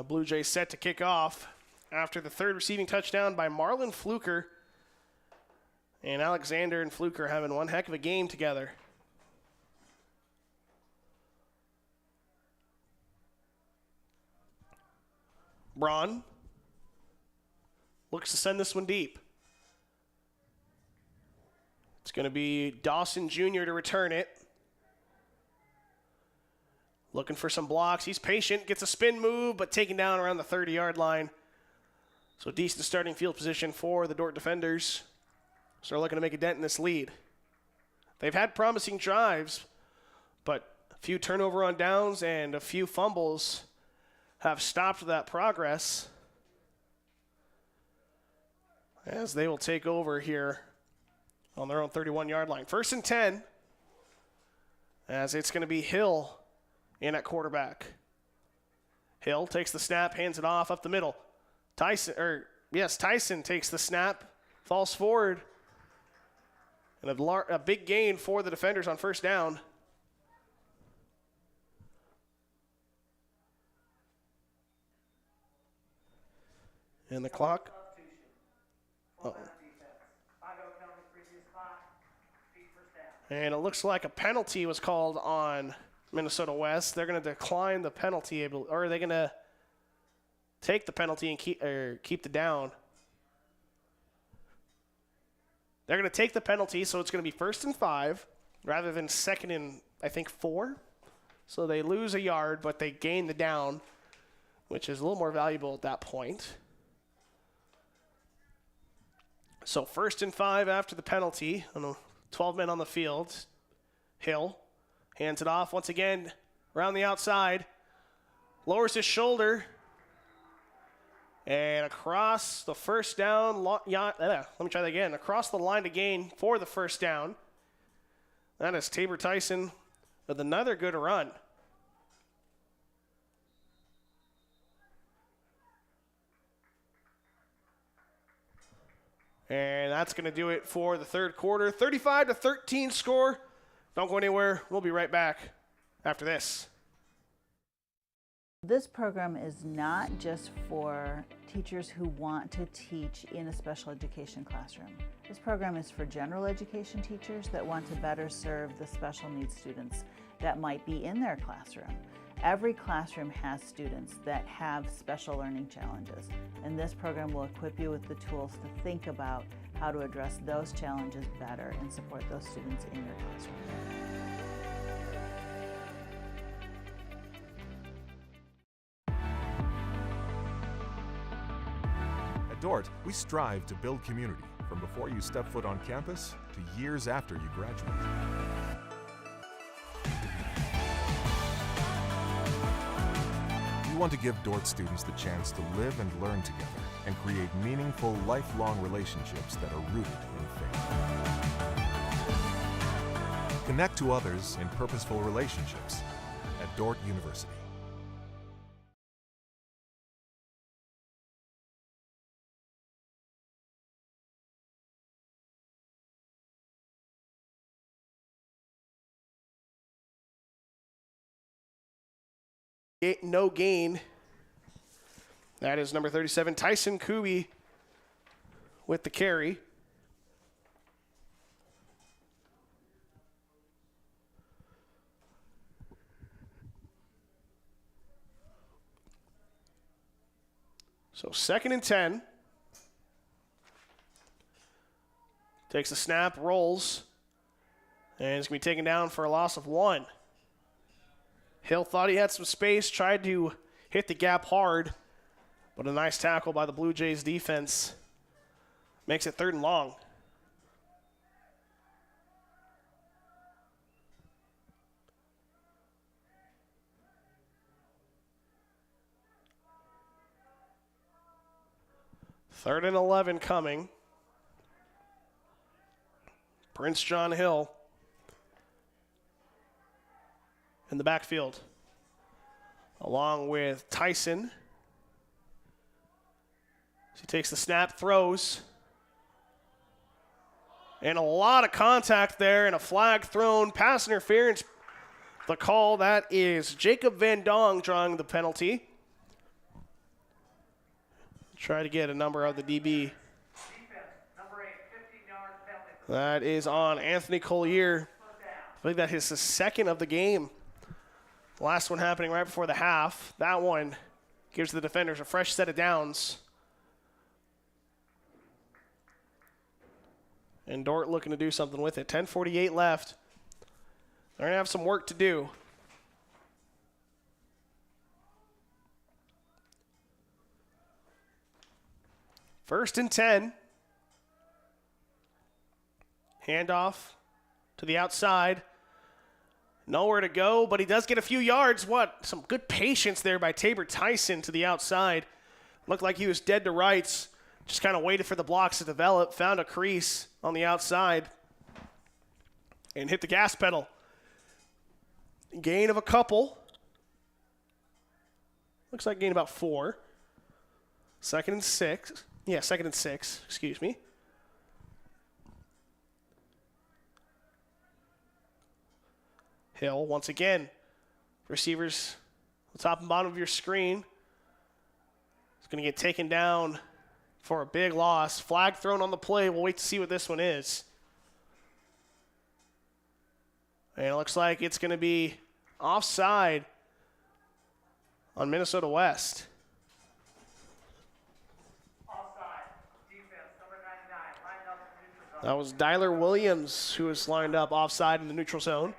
Blue Jays set to kick off after the 3rd receiving touchdown by Marlon Fluker. And Alexander and Fluker having one heck of a game together. Braun looks to send this one deep. It's going to be Dawson Jr. to return it. Looking for some blocks. He's patient, gets a spin move, but taken down around the 30-yard line. So decent starting field position for the Dordt defenders. So they're looking to make a dent in this lead. They've had promising drives, but a few turnover on downs and a few fumbles have stopped that progress, as they will take over here on their own 31-yard line. 1st and 10, as it's going to be Hill in at quarterback. Hill takes the snap, hands it off up the middle. Tyson takes the snap, falls forward, and a big gain for the defenders on 1st down. And the clock. Uh-oh. And it looks like a penalty was called on Minnesota West. They're going to decline the penalty, or are they going to take the penalty and keep the down? They're going to take the penalty, so it's going to be 1st and 5 rather than 2nd and, I think, 4. So they lose a yard, but they gain the down, which is a little more valuable at that point. So 1st and 5 after the penalty. 12 men on the field. Hill hands it off once again around the outside. lowers his shoulder. And across the first down, let me try that again. Across the line to gain for the first down. That is Tabor Tyson with another good run. And that's going to do it for the third quarter. 35-13 score. Don't go anywhere. We'll be right back after this. This program is not just for teachers who want to teach in a special education classroom. This program is for general education teachers that want to better serve the special needs students that might be in their classroom. Every classroom has students that have special learning challenges, and this program will equip you with the tools to think about how to address those challenges better and support those students in your classroom. At Dordt, we strive to build community from before you step foot on campus to years after you graduate. We want to give Dordt students the chance to live and learn together and create meaningful, lifelong relationships that are rooted in faith. Connect to others in purposeful relationships at Dordt University. No gain. That is number 37, Tyson Kuby with the carry. So 2nd and 10. Takes the snap, rolls, and it's going to be taken down for a loss of 1. Hill thought he had some space, tried to hit the gap hard, but a nice tackle by the Blue Jays defense makes it 3rd and long. Third and 11 coming. Prince John Hill in the backfield, along with Tyson. He takes the snap, throws, and a lot of contact there, and a flag thrown, pass interference. The call, that is Jacob Van Dong drawing the penalty. Try to get a number of the DB. That is on Anthony Collier. I believe that is the 2nd of the game. The last one happening right before the half. That one gives the defenders a fresh set of downs. And Dordt looking to do something with it. 10:48 left. They're going to have some work to do. First and 10. Handoff to the outside. Nowhere to go, but he does get a few yards. Some good patience there by Tabor Tyson to the outside. Looked like he was dead to rights. Just kind of waited for the blocks to develop. Found a crease on the outside. And hit the gas pedal. Gain of a couple. Looks like gain about 4. 2nd and 6. Yeah, 2nd and 6. Excuse me. Hill, once again, receivers, the top and bottom of your screen. It's going to get taken down for a big loss. Flag thrown on the play. We'll wait to see what this one is. And it looks like it's going to be offside on Minnesota West. That was Dyler Williams who was lined up offside in the neutral zone.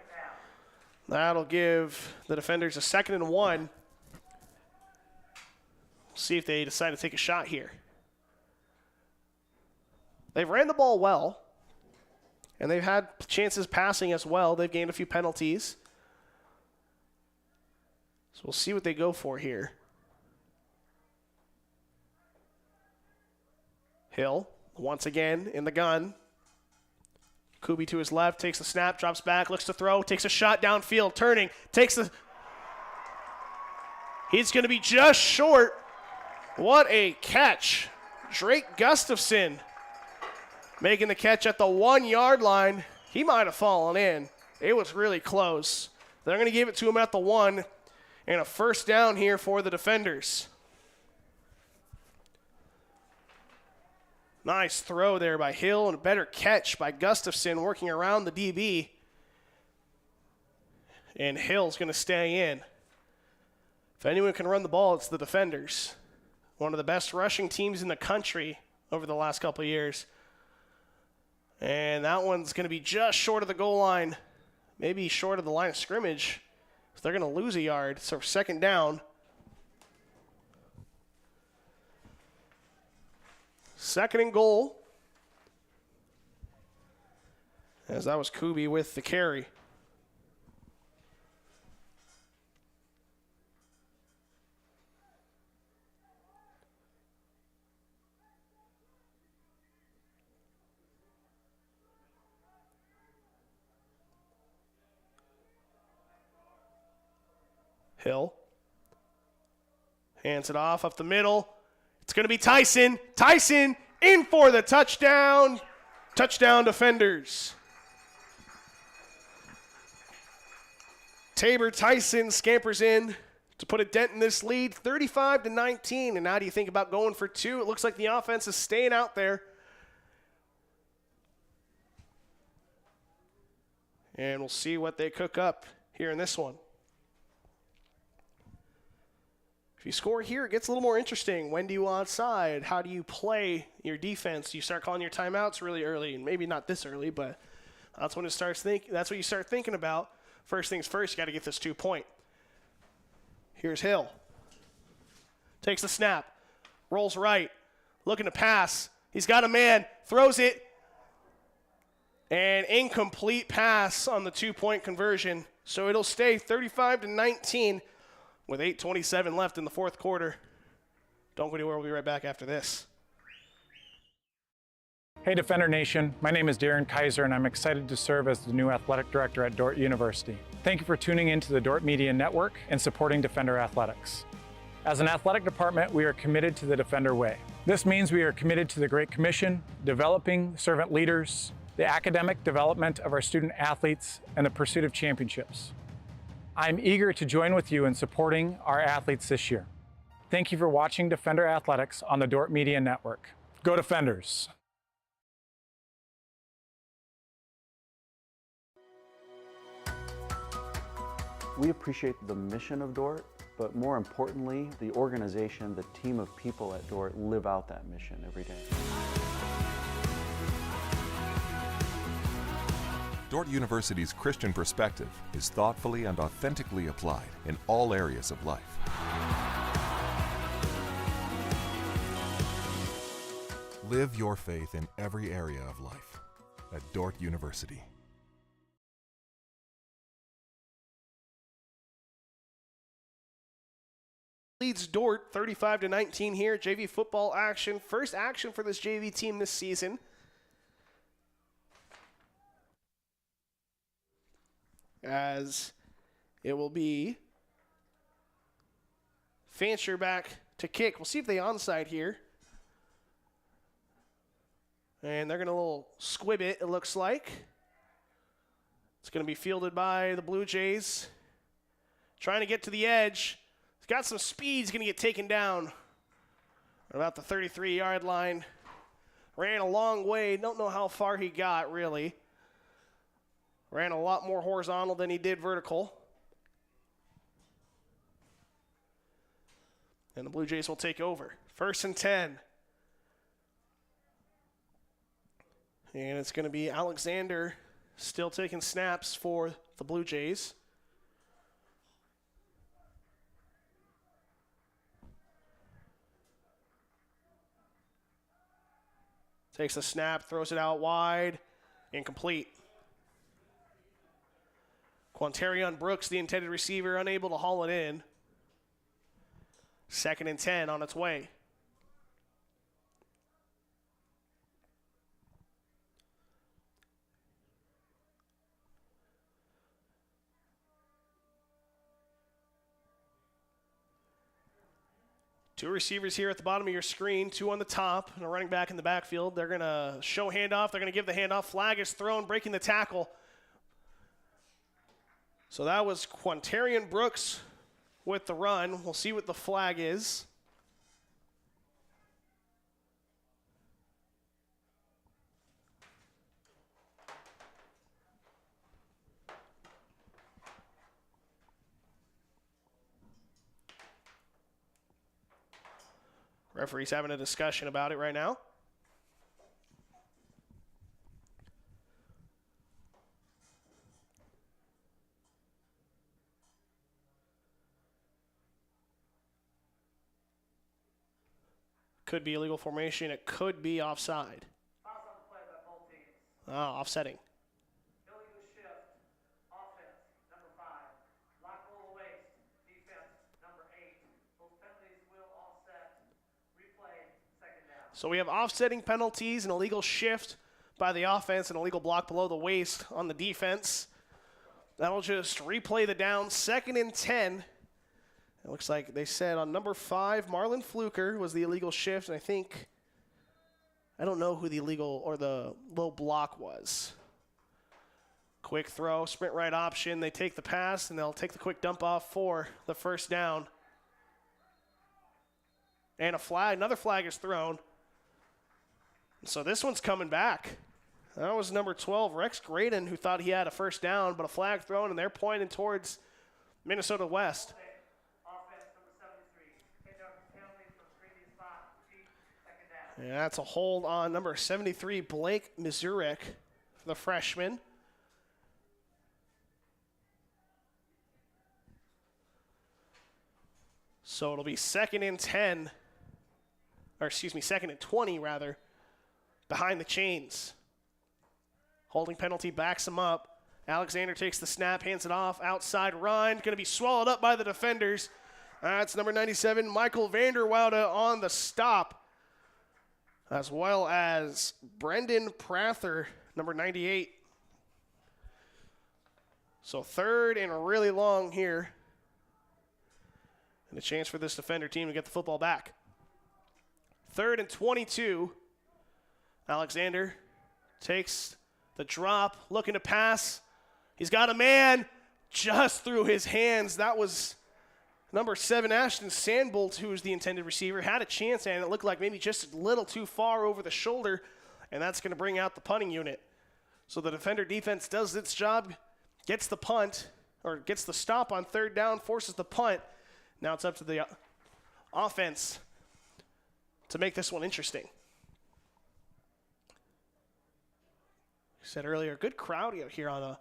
That'll give the defenders a 2nd and 1. We'll see if they decide to take a shot here. They've ran the ball well, and they've had chances passing as well. They've gained a few penalties. So we'll see what they go for here. Hill, once again, in the gun. Kubi to his left, takes the snap, drops back, looks to throw, takes a shot downfield, turning, takes the... He's going to be just short. What a catch. Drake Gustafson making the catch at the 1-yard line. He might have fallen in. It was really close. They're going to give it to him at the 1, and a first down here for the defenders. Nice throw there by Hill and a better catch by Gustafson working around the DB. And Hill's going to stay in. If anyone can run the ball, it's the defenders. One of the best rushing teams in the country over the last couple of years. And that one's going to be just short of the goal line, maybe short of the line of scrimmage. So they're going to lose a yard. So second down. Second and goal, as that was Kubi with the carry. Hill hands it off up the middle. It's going to be Tyson. Tyson in for the touchdown. Touchdown defenders. Tabor Tyson scampers in to put a dent in this lead, 35-19. And now do you think about going for 2? It looks like the offense is staying out there. And we'll see what they cook up here in this one. If you score here, it gets a little more interesting. When do you outside? How do you play your defense? You start calling your timeouts really early, and maybe not this early, but that's when it starts that's what you start thinking about. First things first, you got to get this 2-point. Here's Hill. Takes the snap, rolls right, looking to pass. He's got a man, throws it, and incomplete pass on the 2-point conversion. So it'll stay 35-19. With 8:27 left in the fourth quarter. Don't go anywhere. We'll be right back after this. Hey Defender Nation, my name is Darren Kaiser and I'm excited to serve as the new athletic director at Dordt University. Thank you for tuning in to the Dordt Media Network and supporting Defender Athletics. As an athletic department, we are committed to the Defender way. This means we are committed to the Great Commission, developing servant leaders, the academic development of our student athletes, and the pursuit of championships. I'm eager to join with you in supporting our athletes this year. Thank you for watching Defender Athletics on the Dordt Media Network. Go Defenders! We appreciate the mission of Dordt, but more importantly, the organization, the team of people at Dordt live out that mission every day. Dordt University's Christian perspective is thoughtfully and authentically applied in all areas of life. Live your faith in every area of life at Dordt University. Leads Dordt 35-19 here. JV football action. First action for this JV team this season. As it will be Fancher back to kick. We'll see if they onside here. And they're going to little squib it looks like. It's going to be fielded by the Blue Jays. Trying to get to the edge. He's got some speed. He's going to get taken down at about the 33-yard line. Ran a long way. Don't know how far he got, really. Ran a lot more horizontal than he did vertical. And the Blue Jays will take over. 1st and 10. And it's going to be Alexander still taking snaps for the Blue Jays. Takes a snap, throws it out wide, incomplete. Quantarion Brooks, the intended receiver, unable to haul it in. 2nd and 10 on its way. Two receivers here at the bottom of your screen, two on the top, and a running back in the backfield. They're going to show handoff. They're going to give the handoff. Flag is thrown, breaking the tackle. So that was Quantarian Brooks with the run. We'll see what the flag is. Referee's having a discussion about it right now. Could be illegal formation. It could be offside. Offsetting. Illegal shift. Offense, number 5. Lock roll waste. Defense, number 8. Those penalties will offset. Replay, 2nd down. So we have offsetting penalties, an illegal shift by the offense, an illegal block below the waist on the defense. That'll just replay the down. 2nd and 10. It looks like they said on number 5, Marlon Fluker was the illegal shift, and I don't know who the illegal or the low block was. Quick throw, sprint right option. They take the pass, and they'll take the quick dump off for the 1st down. And another flag is thrown. So this one's coming back. That was number 12, Rex Graydon, who thought he had a 1st down, but a flag thrown, and they're pointing towards Minnesota West. And that's a hold on number 73, Blake Mizurek, the freshman. So it'll be 2nd and 10, or excuse me, 2nd and 20 rather, behind the chains. Holding penalty backs him up. Alexander takes the snap, hands it off, outside run, going to be swallowed up by the defenders. That's number 97, Michael Vanderwoude on the stop, as well as Brendan Prather, number 98. So 3rd and really long here. And a chance for this defender team to get the football back. 3rd and 22. Alexander takes the drop, looking to pass. He's got a man just through his hands. That was number 7, Ashton Sandbolt, who was the intended receiver, had a chance, and it looked like maybe just a little too far over the shoulder, and that's going to bring out the punting unit. So the defender defense does its job, gets the punt, or gets the stop on 3rd down, forces the punt. Now it's up to the offense to make this one interesting. I said earlier, good crowd here on a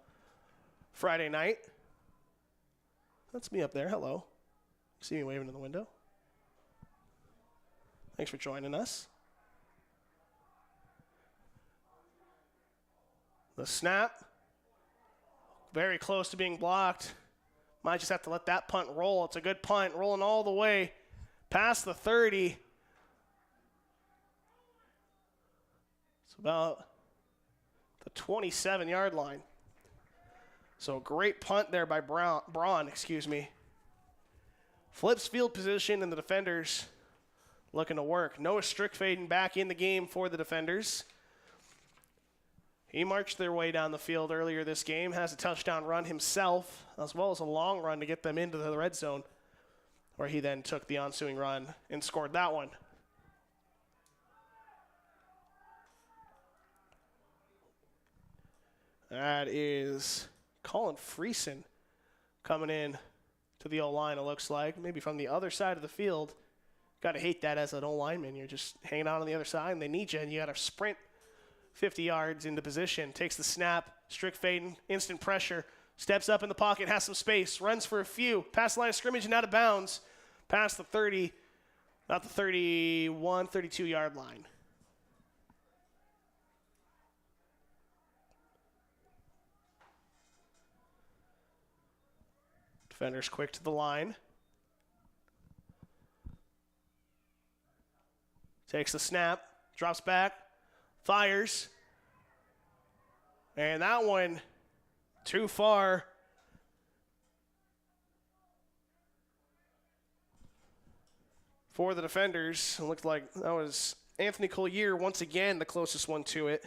Friday night. That's me up there. Hello. See me waving in the window. Thanks for joining us. The snap. Very close to being blocked. Might just have to let that punt roll. It's a good punt, rolling all the way past the 30. It's about the 27-yard line. So great punt there by Braun. Flips field position, and the defenders looking to work. Noah Strickfaden back in the game for the defenders. He marched their way down the field earlier this game, has a touchdown run himself, as well as a long run to get them into the red zone, where he then took the ensuing run and scored that one. That is Colin Friesen coming in to the O-line, it looks like. Maybe from the other side of the field. Got to hate that as an O-lineman. You're just hanging out on the other side, and they need you, and you got to sprint 50 yards into position. Takes the snap. Strickfaden, instant pressure. Steps up in the pocket, has some space. Runs for a few. Past the line of scrimmage and out of bounds. Past the 30, about the 31, 32-yard line. Defenders quick to the line. Takes the snap, drops back, fires. And that one too far. For the defenders. It looked like that was Anthony Collier once again the closest one to it.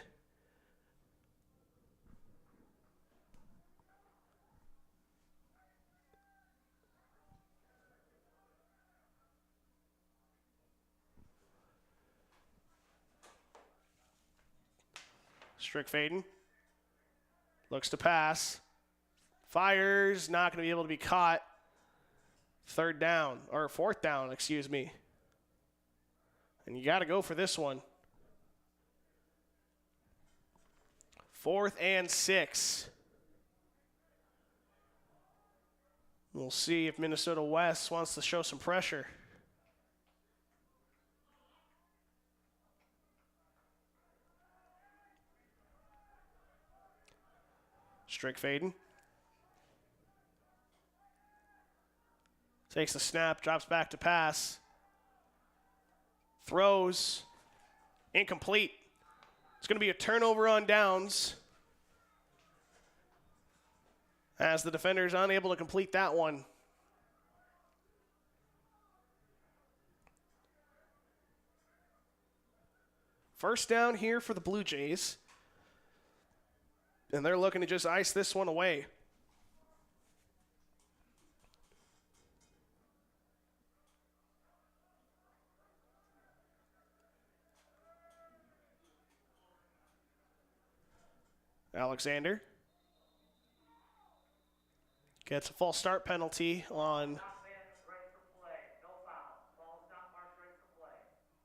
Strickfaden looks to pass. Fires, not going to be able to be caught. Fourth down, excuse me. And you got to go for this one. 4th and 6. We'll see if Minnesota West wants to show some pressure. Strickfaden takes the snap, drops back to pass, throws, incomplete. It's going to be a turnover on downs as the defender's unable to complete that one. First down here for the Blue Jays. And they're looking to just ice this one away. Alexander gets a false start penalty on.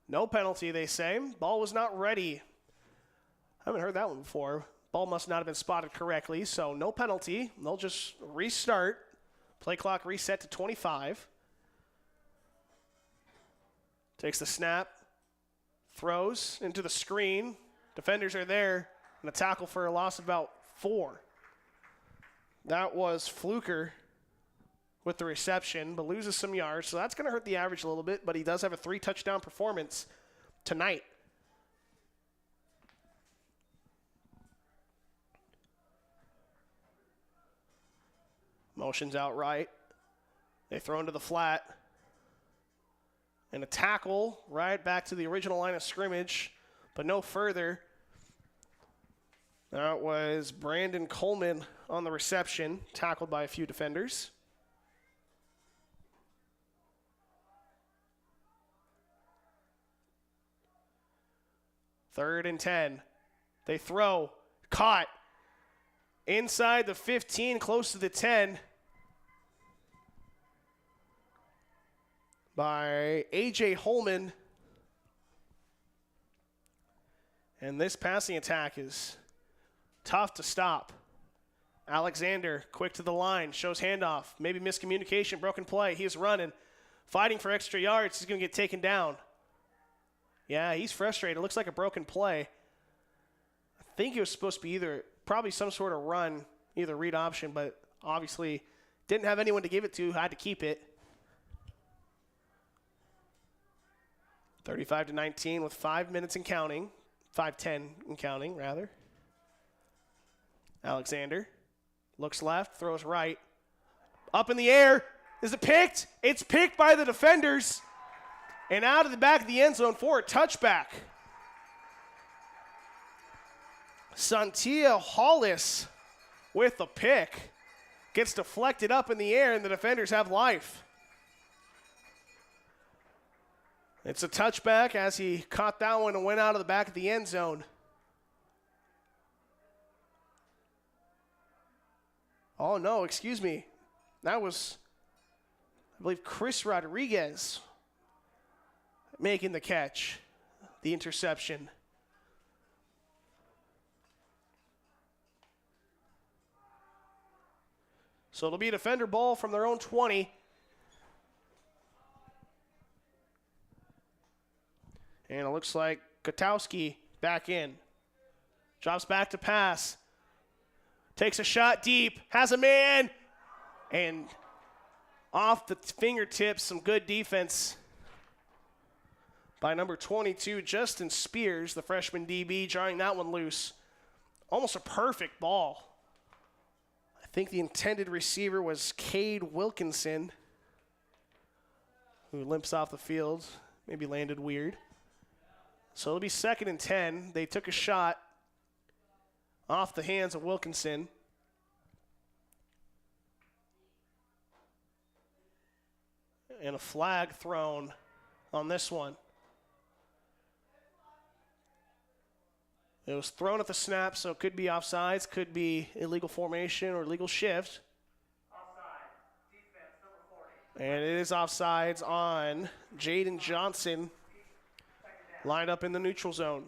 No penalty, they say. Ball was not ready. I haven't heard that one before. Ball must not have been spotted correctly, so no penalty. They'll just restart. Play clock reset to 25. Takes the snap. Throws into the screen. Defenders are there. And a tackle for a loss of about 4. That was Fluker with the reception, but loses some yards. So that's going to hurt the average a little bit, but he does have a 3-touchdown performance tonight. Motions out right. They throw into the flat. And a tackle right back to the original line of scrimmage, but no further. That was Brandon Coleman on the reception, tackled by a few defenders. Third and 10. They throw. Caught. Inside the 15, close to the 10. By A.J. Holman. And this passing attack is tough to stop. Alexander, quick to the line, shows handoff. Maybe miscommunication, broken play. He's running, fighting for extra yards. He's going to get taken down. Yeah, he's frustrated. It looks like a broken play. I think it was supposed to be probably some sort of run, either read option, but obviously didn't have anyone to give it to, had to keep it. 35-19 with 5 minutes and counting. 5:10 and counting, rather. Alexander looks left, throws right. Up in the air. Is it picked? It's picked by the defenders. And out of the back of the end zone for a touchback. Santia Hollis with the pick. Gets deflected up in the air, and the defenders have life. It's a touchback as he caught that one and went out of the back of the end zone. Oh, no, excuse me. That was, I believe, Chris Rodriguez making the catch, the interception. So it'll be a defender ball from their own 20. And it looks like Kotowski back in. Drops back to pass. Takes a shot deep. Has a man. And off the fingertips, some good defense by number 22, Justin Spears, the freshman DB, drawing that one loose. Almost a perfect ball. I think the intended receiver was Cade Wilkinson, who limps off the field, maybe landed weird. So it'll be 2nd and 10. They took a shot off the hands of Wilkinson. And a flag thrown on this one. It was thrown at the snap, so it could be offsides, could be illegal formation or illegal shift. And it is offsides on Jaden Johnson, lined up in the neutral zone.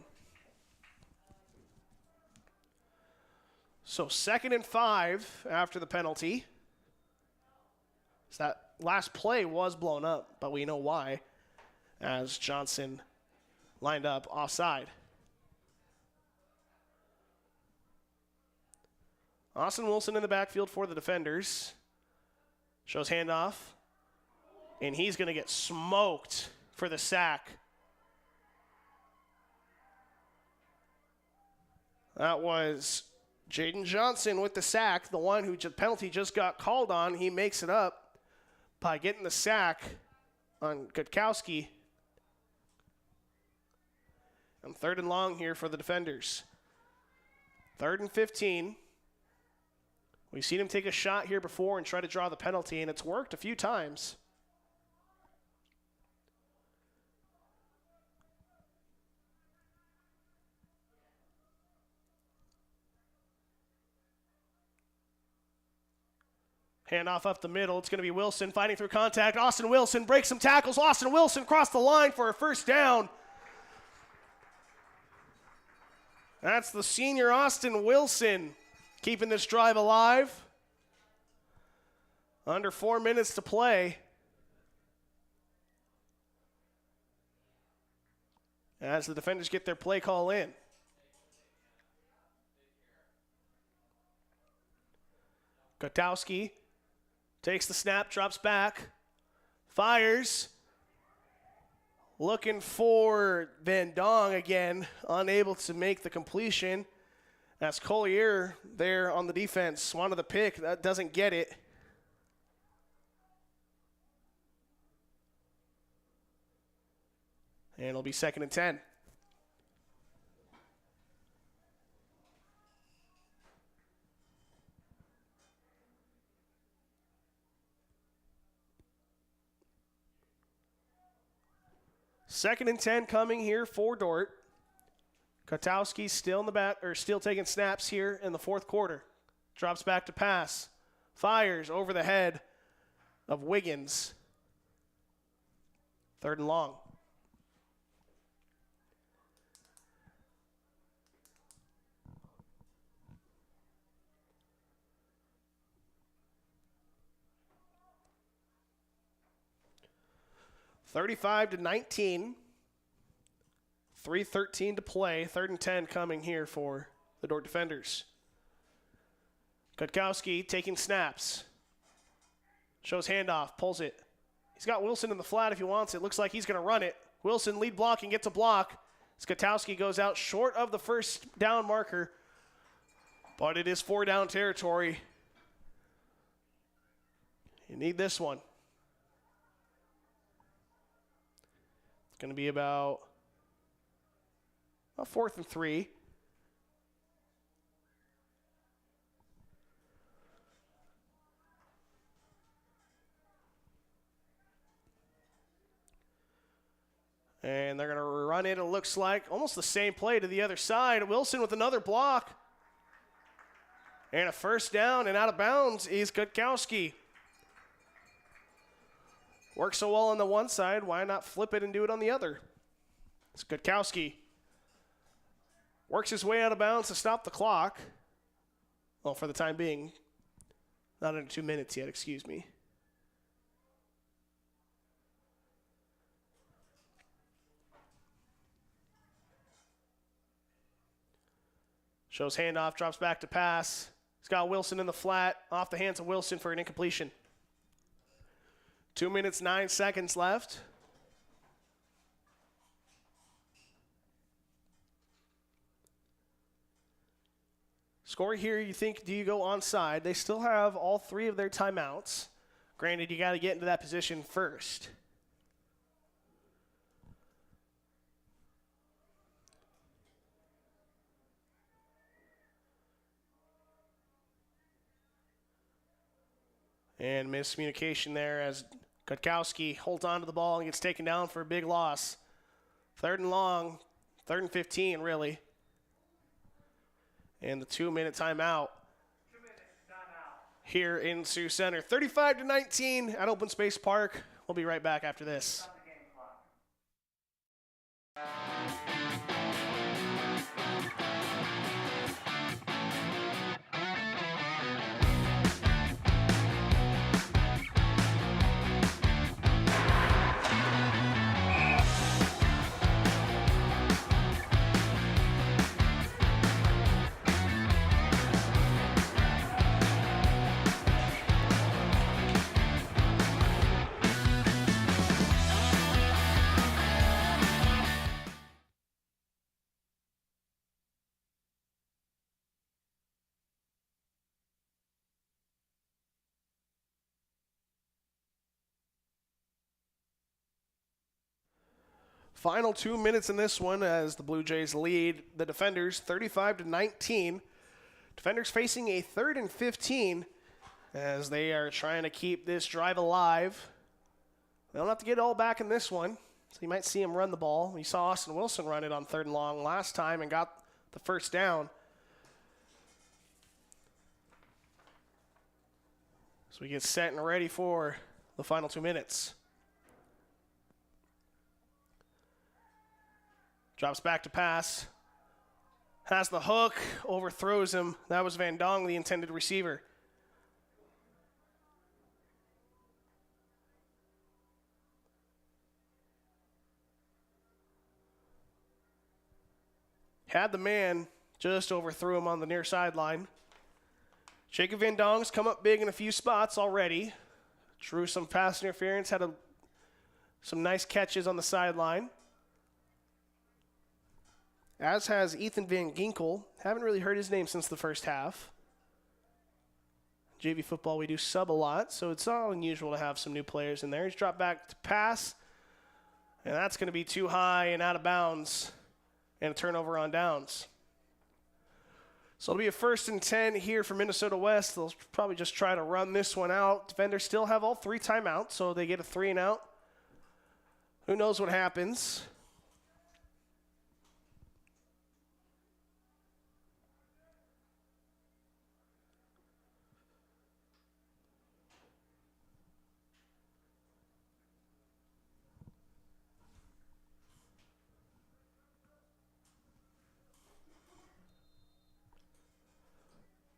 So 2nd and 5 after the penalty. So that last play was blown up, but we know why, as Johnson lined up offside. Austin Wilson in the backfield for the defenders. Shows handoff. And he's going to get smoked for the sack. That was Jaden Johnson with the sack, the one who penalty just got called on. He makes it up by getting the sack on Gutkowski. And 3rd and long here for the defenders. 3rd and 15. We've seen him take a shot here before and try to draw the penalty, and it's worked a few times. Handoff up the middle. It's going to be Wilson fighting through contact. Austin Wilson breaks some tackles. Austin Wilson crossed the line for a first down. That's the senior Austin Wilson keeping this drive alive. Under 4 minutes to play. As the defenders get their play call in. Gutkowski takes the snap, drops back, fires. Looking for Van Dong again, unable to make the completion. That's Collier there on the defense. Wanted the pick, that doesn't get it. And it'll be 2nd and 10. Second and 10 coming here for Dordt. Kotowski still in the back, or still taking snaps here in the 4th quarter. Drops back to pass. Fires over the head of Wiggins. 3rd and long. (35-19). 3:13 to play. 3rd and 10 coming here for the Dordt defenders. Gutkowski taking snaps. Shows handoff, pulls it. He's got Wilson in the flat if he wants it. Looks like he's going to run it. Wilson lead blocking, gets a block. Gutkowski goes out short of the first down marker, but it is 4 down territory. You need this one. It's going to be about 4th and 3. And they're going to run it, it looks like. Almost the same play to the other side. Wilson with another block. And a first down, and out of bounds is Gutkowski. Works so well on the one side, why not flip it and do it on the other? It's Gutkowski. Works his way out of bounds to stop the clock. Well, for the time being. Not under 2 minutes yet, excuse me. Shows handoff, drops back to pass. He's got Wilson in the flat, off the hands of Wilson for an incompletion. 2 minutes, 9 seconds left. Score here, you think, do you go onside? They still have all 3 of their timeouts. Granted, you got to get into that position first. And miscommunication there as Gutkowski holds on to the ball and gets taken down for a big loss. 3rd and long, 3rd and 15, really. And the 2-minute timeout here in Sioux Center. 35-19 at Open Space Park. We'll be right back after this. Final 2 minutes in this one as the Blue Jays lead the Defenders 35-19. Defenders facing a 3rd and 15 as they are trying to keep this drive alive. They don't have to get it all back in this one, so you might see them run the ball. We saw Austin Wilson run it on 3rd and long last time and got the first down. So we get set and ready for the final 2 minutes. Drops back to pass. Has the hook, overthrows him. That was Van Dong, the intended receiver. Had the man, just overthrew him on the near sideline. Jacob Van Dong's come up big in a few spots already. Drew some pass interference, had some nice catches on the sideline. As has Ethan Van Ginkel. Haven't really heard his name since the first half. JV football, we do sub a lot, so it's not unusual to have some new players in there. He's dropped back to pass, and that's going to be too high and out of bounds, and a turnover on downs. So it'll be a 1st and 10 here for Minnesota West. They'll probably just try to run this one out. Defenders still have all 3 timeouts, so they get a 3 and out. Who knows what happens?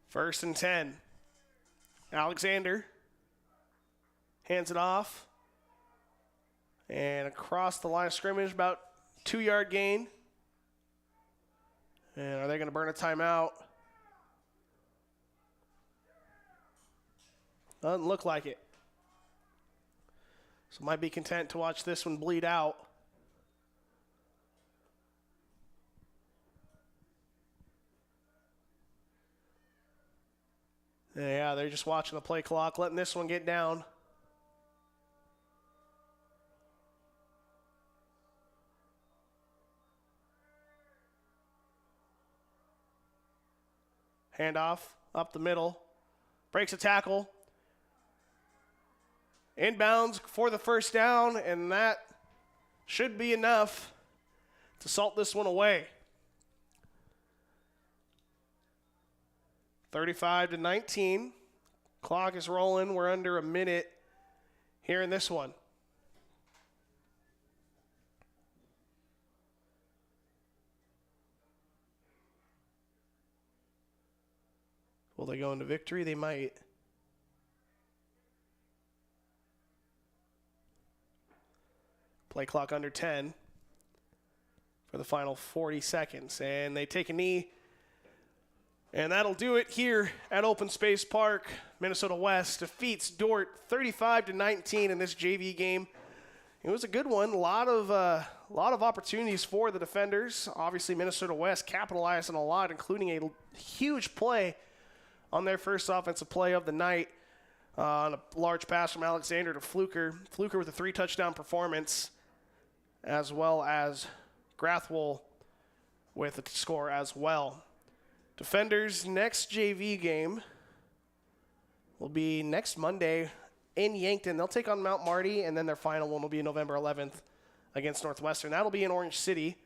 First and 10. Alexander hands it off. And across the line of scrimmage, about 2-yard gain. And are they going to burn a timeout? Doesn't look like it. So might be content to watch this one bleed out. Yeah, they're just watching the play clock, letting this one get down. Handoff up the middle. Breaks a tackle. Inbounds for the first down, and that should be enough to salt this one away. 35-19. Clock is rolling. We're under a minute here in this one. Will they go into victory? They might. Play clock under 10 for the final 40 seconds. And they take a knee. And that'll do it here at Open Space Park. Minnesota West defeats Dordt 35-19 in this JV game. It was a good one. A lot of opportunities for the defenders. Obviously, Minnesota West capitalized on a lot, including a huge play on their first offensive play of the night on a large pass from Alexander to Fluker. Fluker with a 3-touchdown performance, as well as Grathwohl with a score as well. Defenders' next JV game will be next Monday in Yankton. They'll take on Mount Marty, and then their final one will be November 11th against Northwestern. That'll be in Orange City.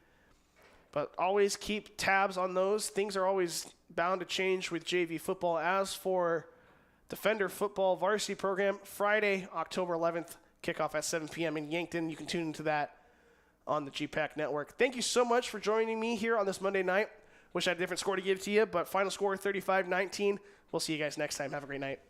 But always keep tabs on those. Things are always bound to change with JV football. As for Defender football varsity program, Friday, October 11th, kickoff at 7 p.m. in Yankton. You can tune into that on the GPAC network. Thank you so much for joining me here on this Monday night. Wish I had a different score to give to you, but final score 35-19. We'll see you guys next time. Have a great night.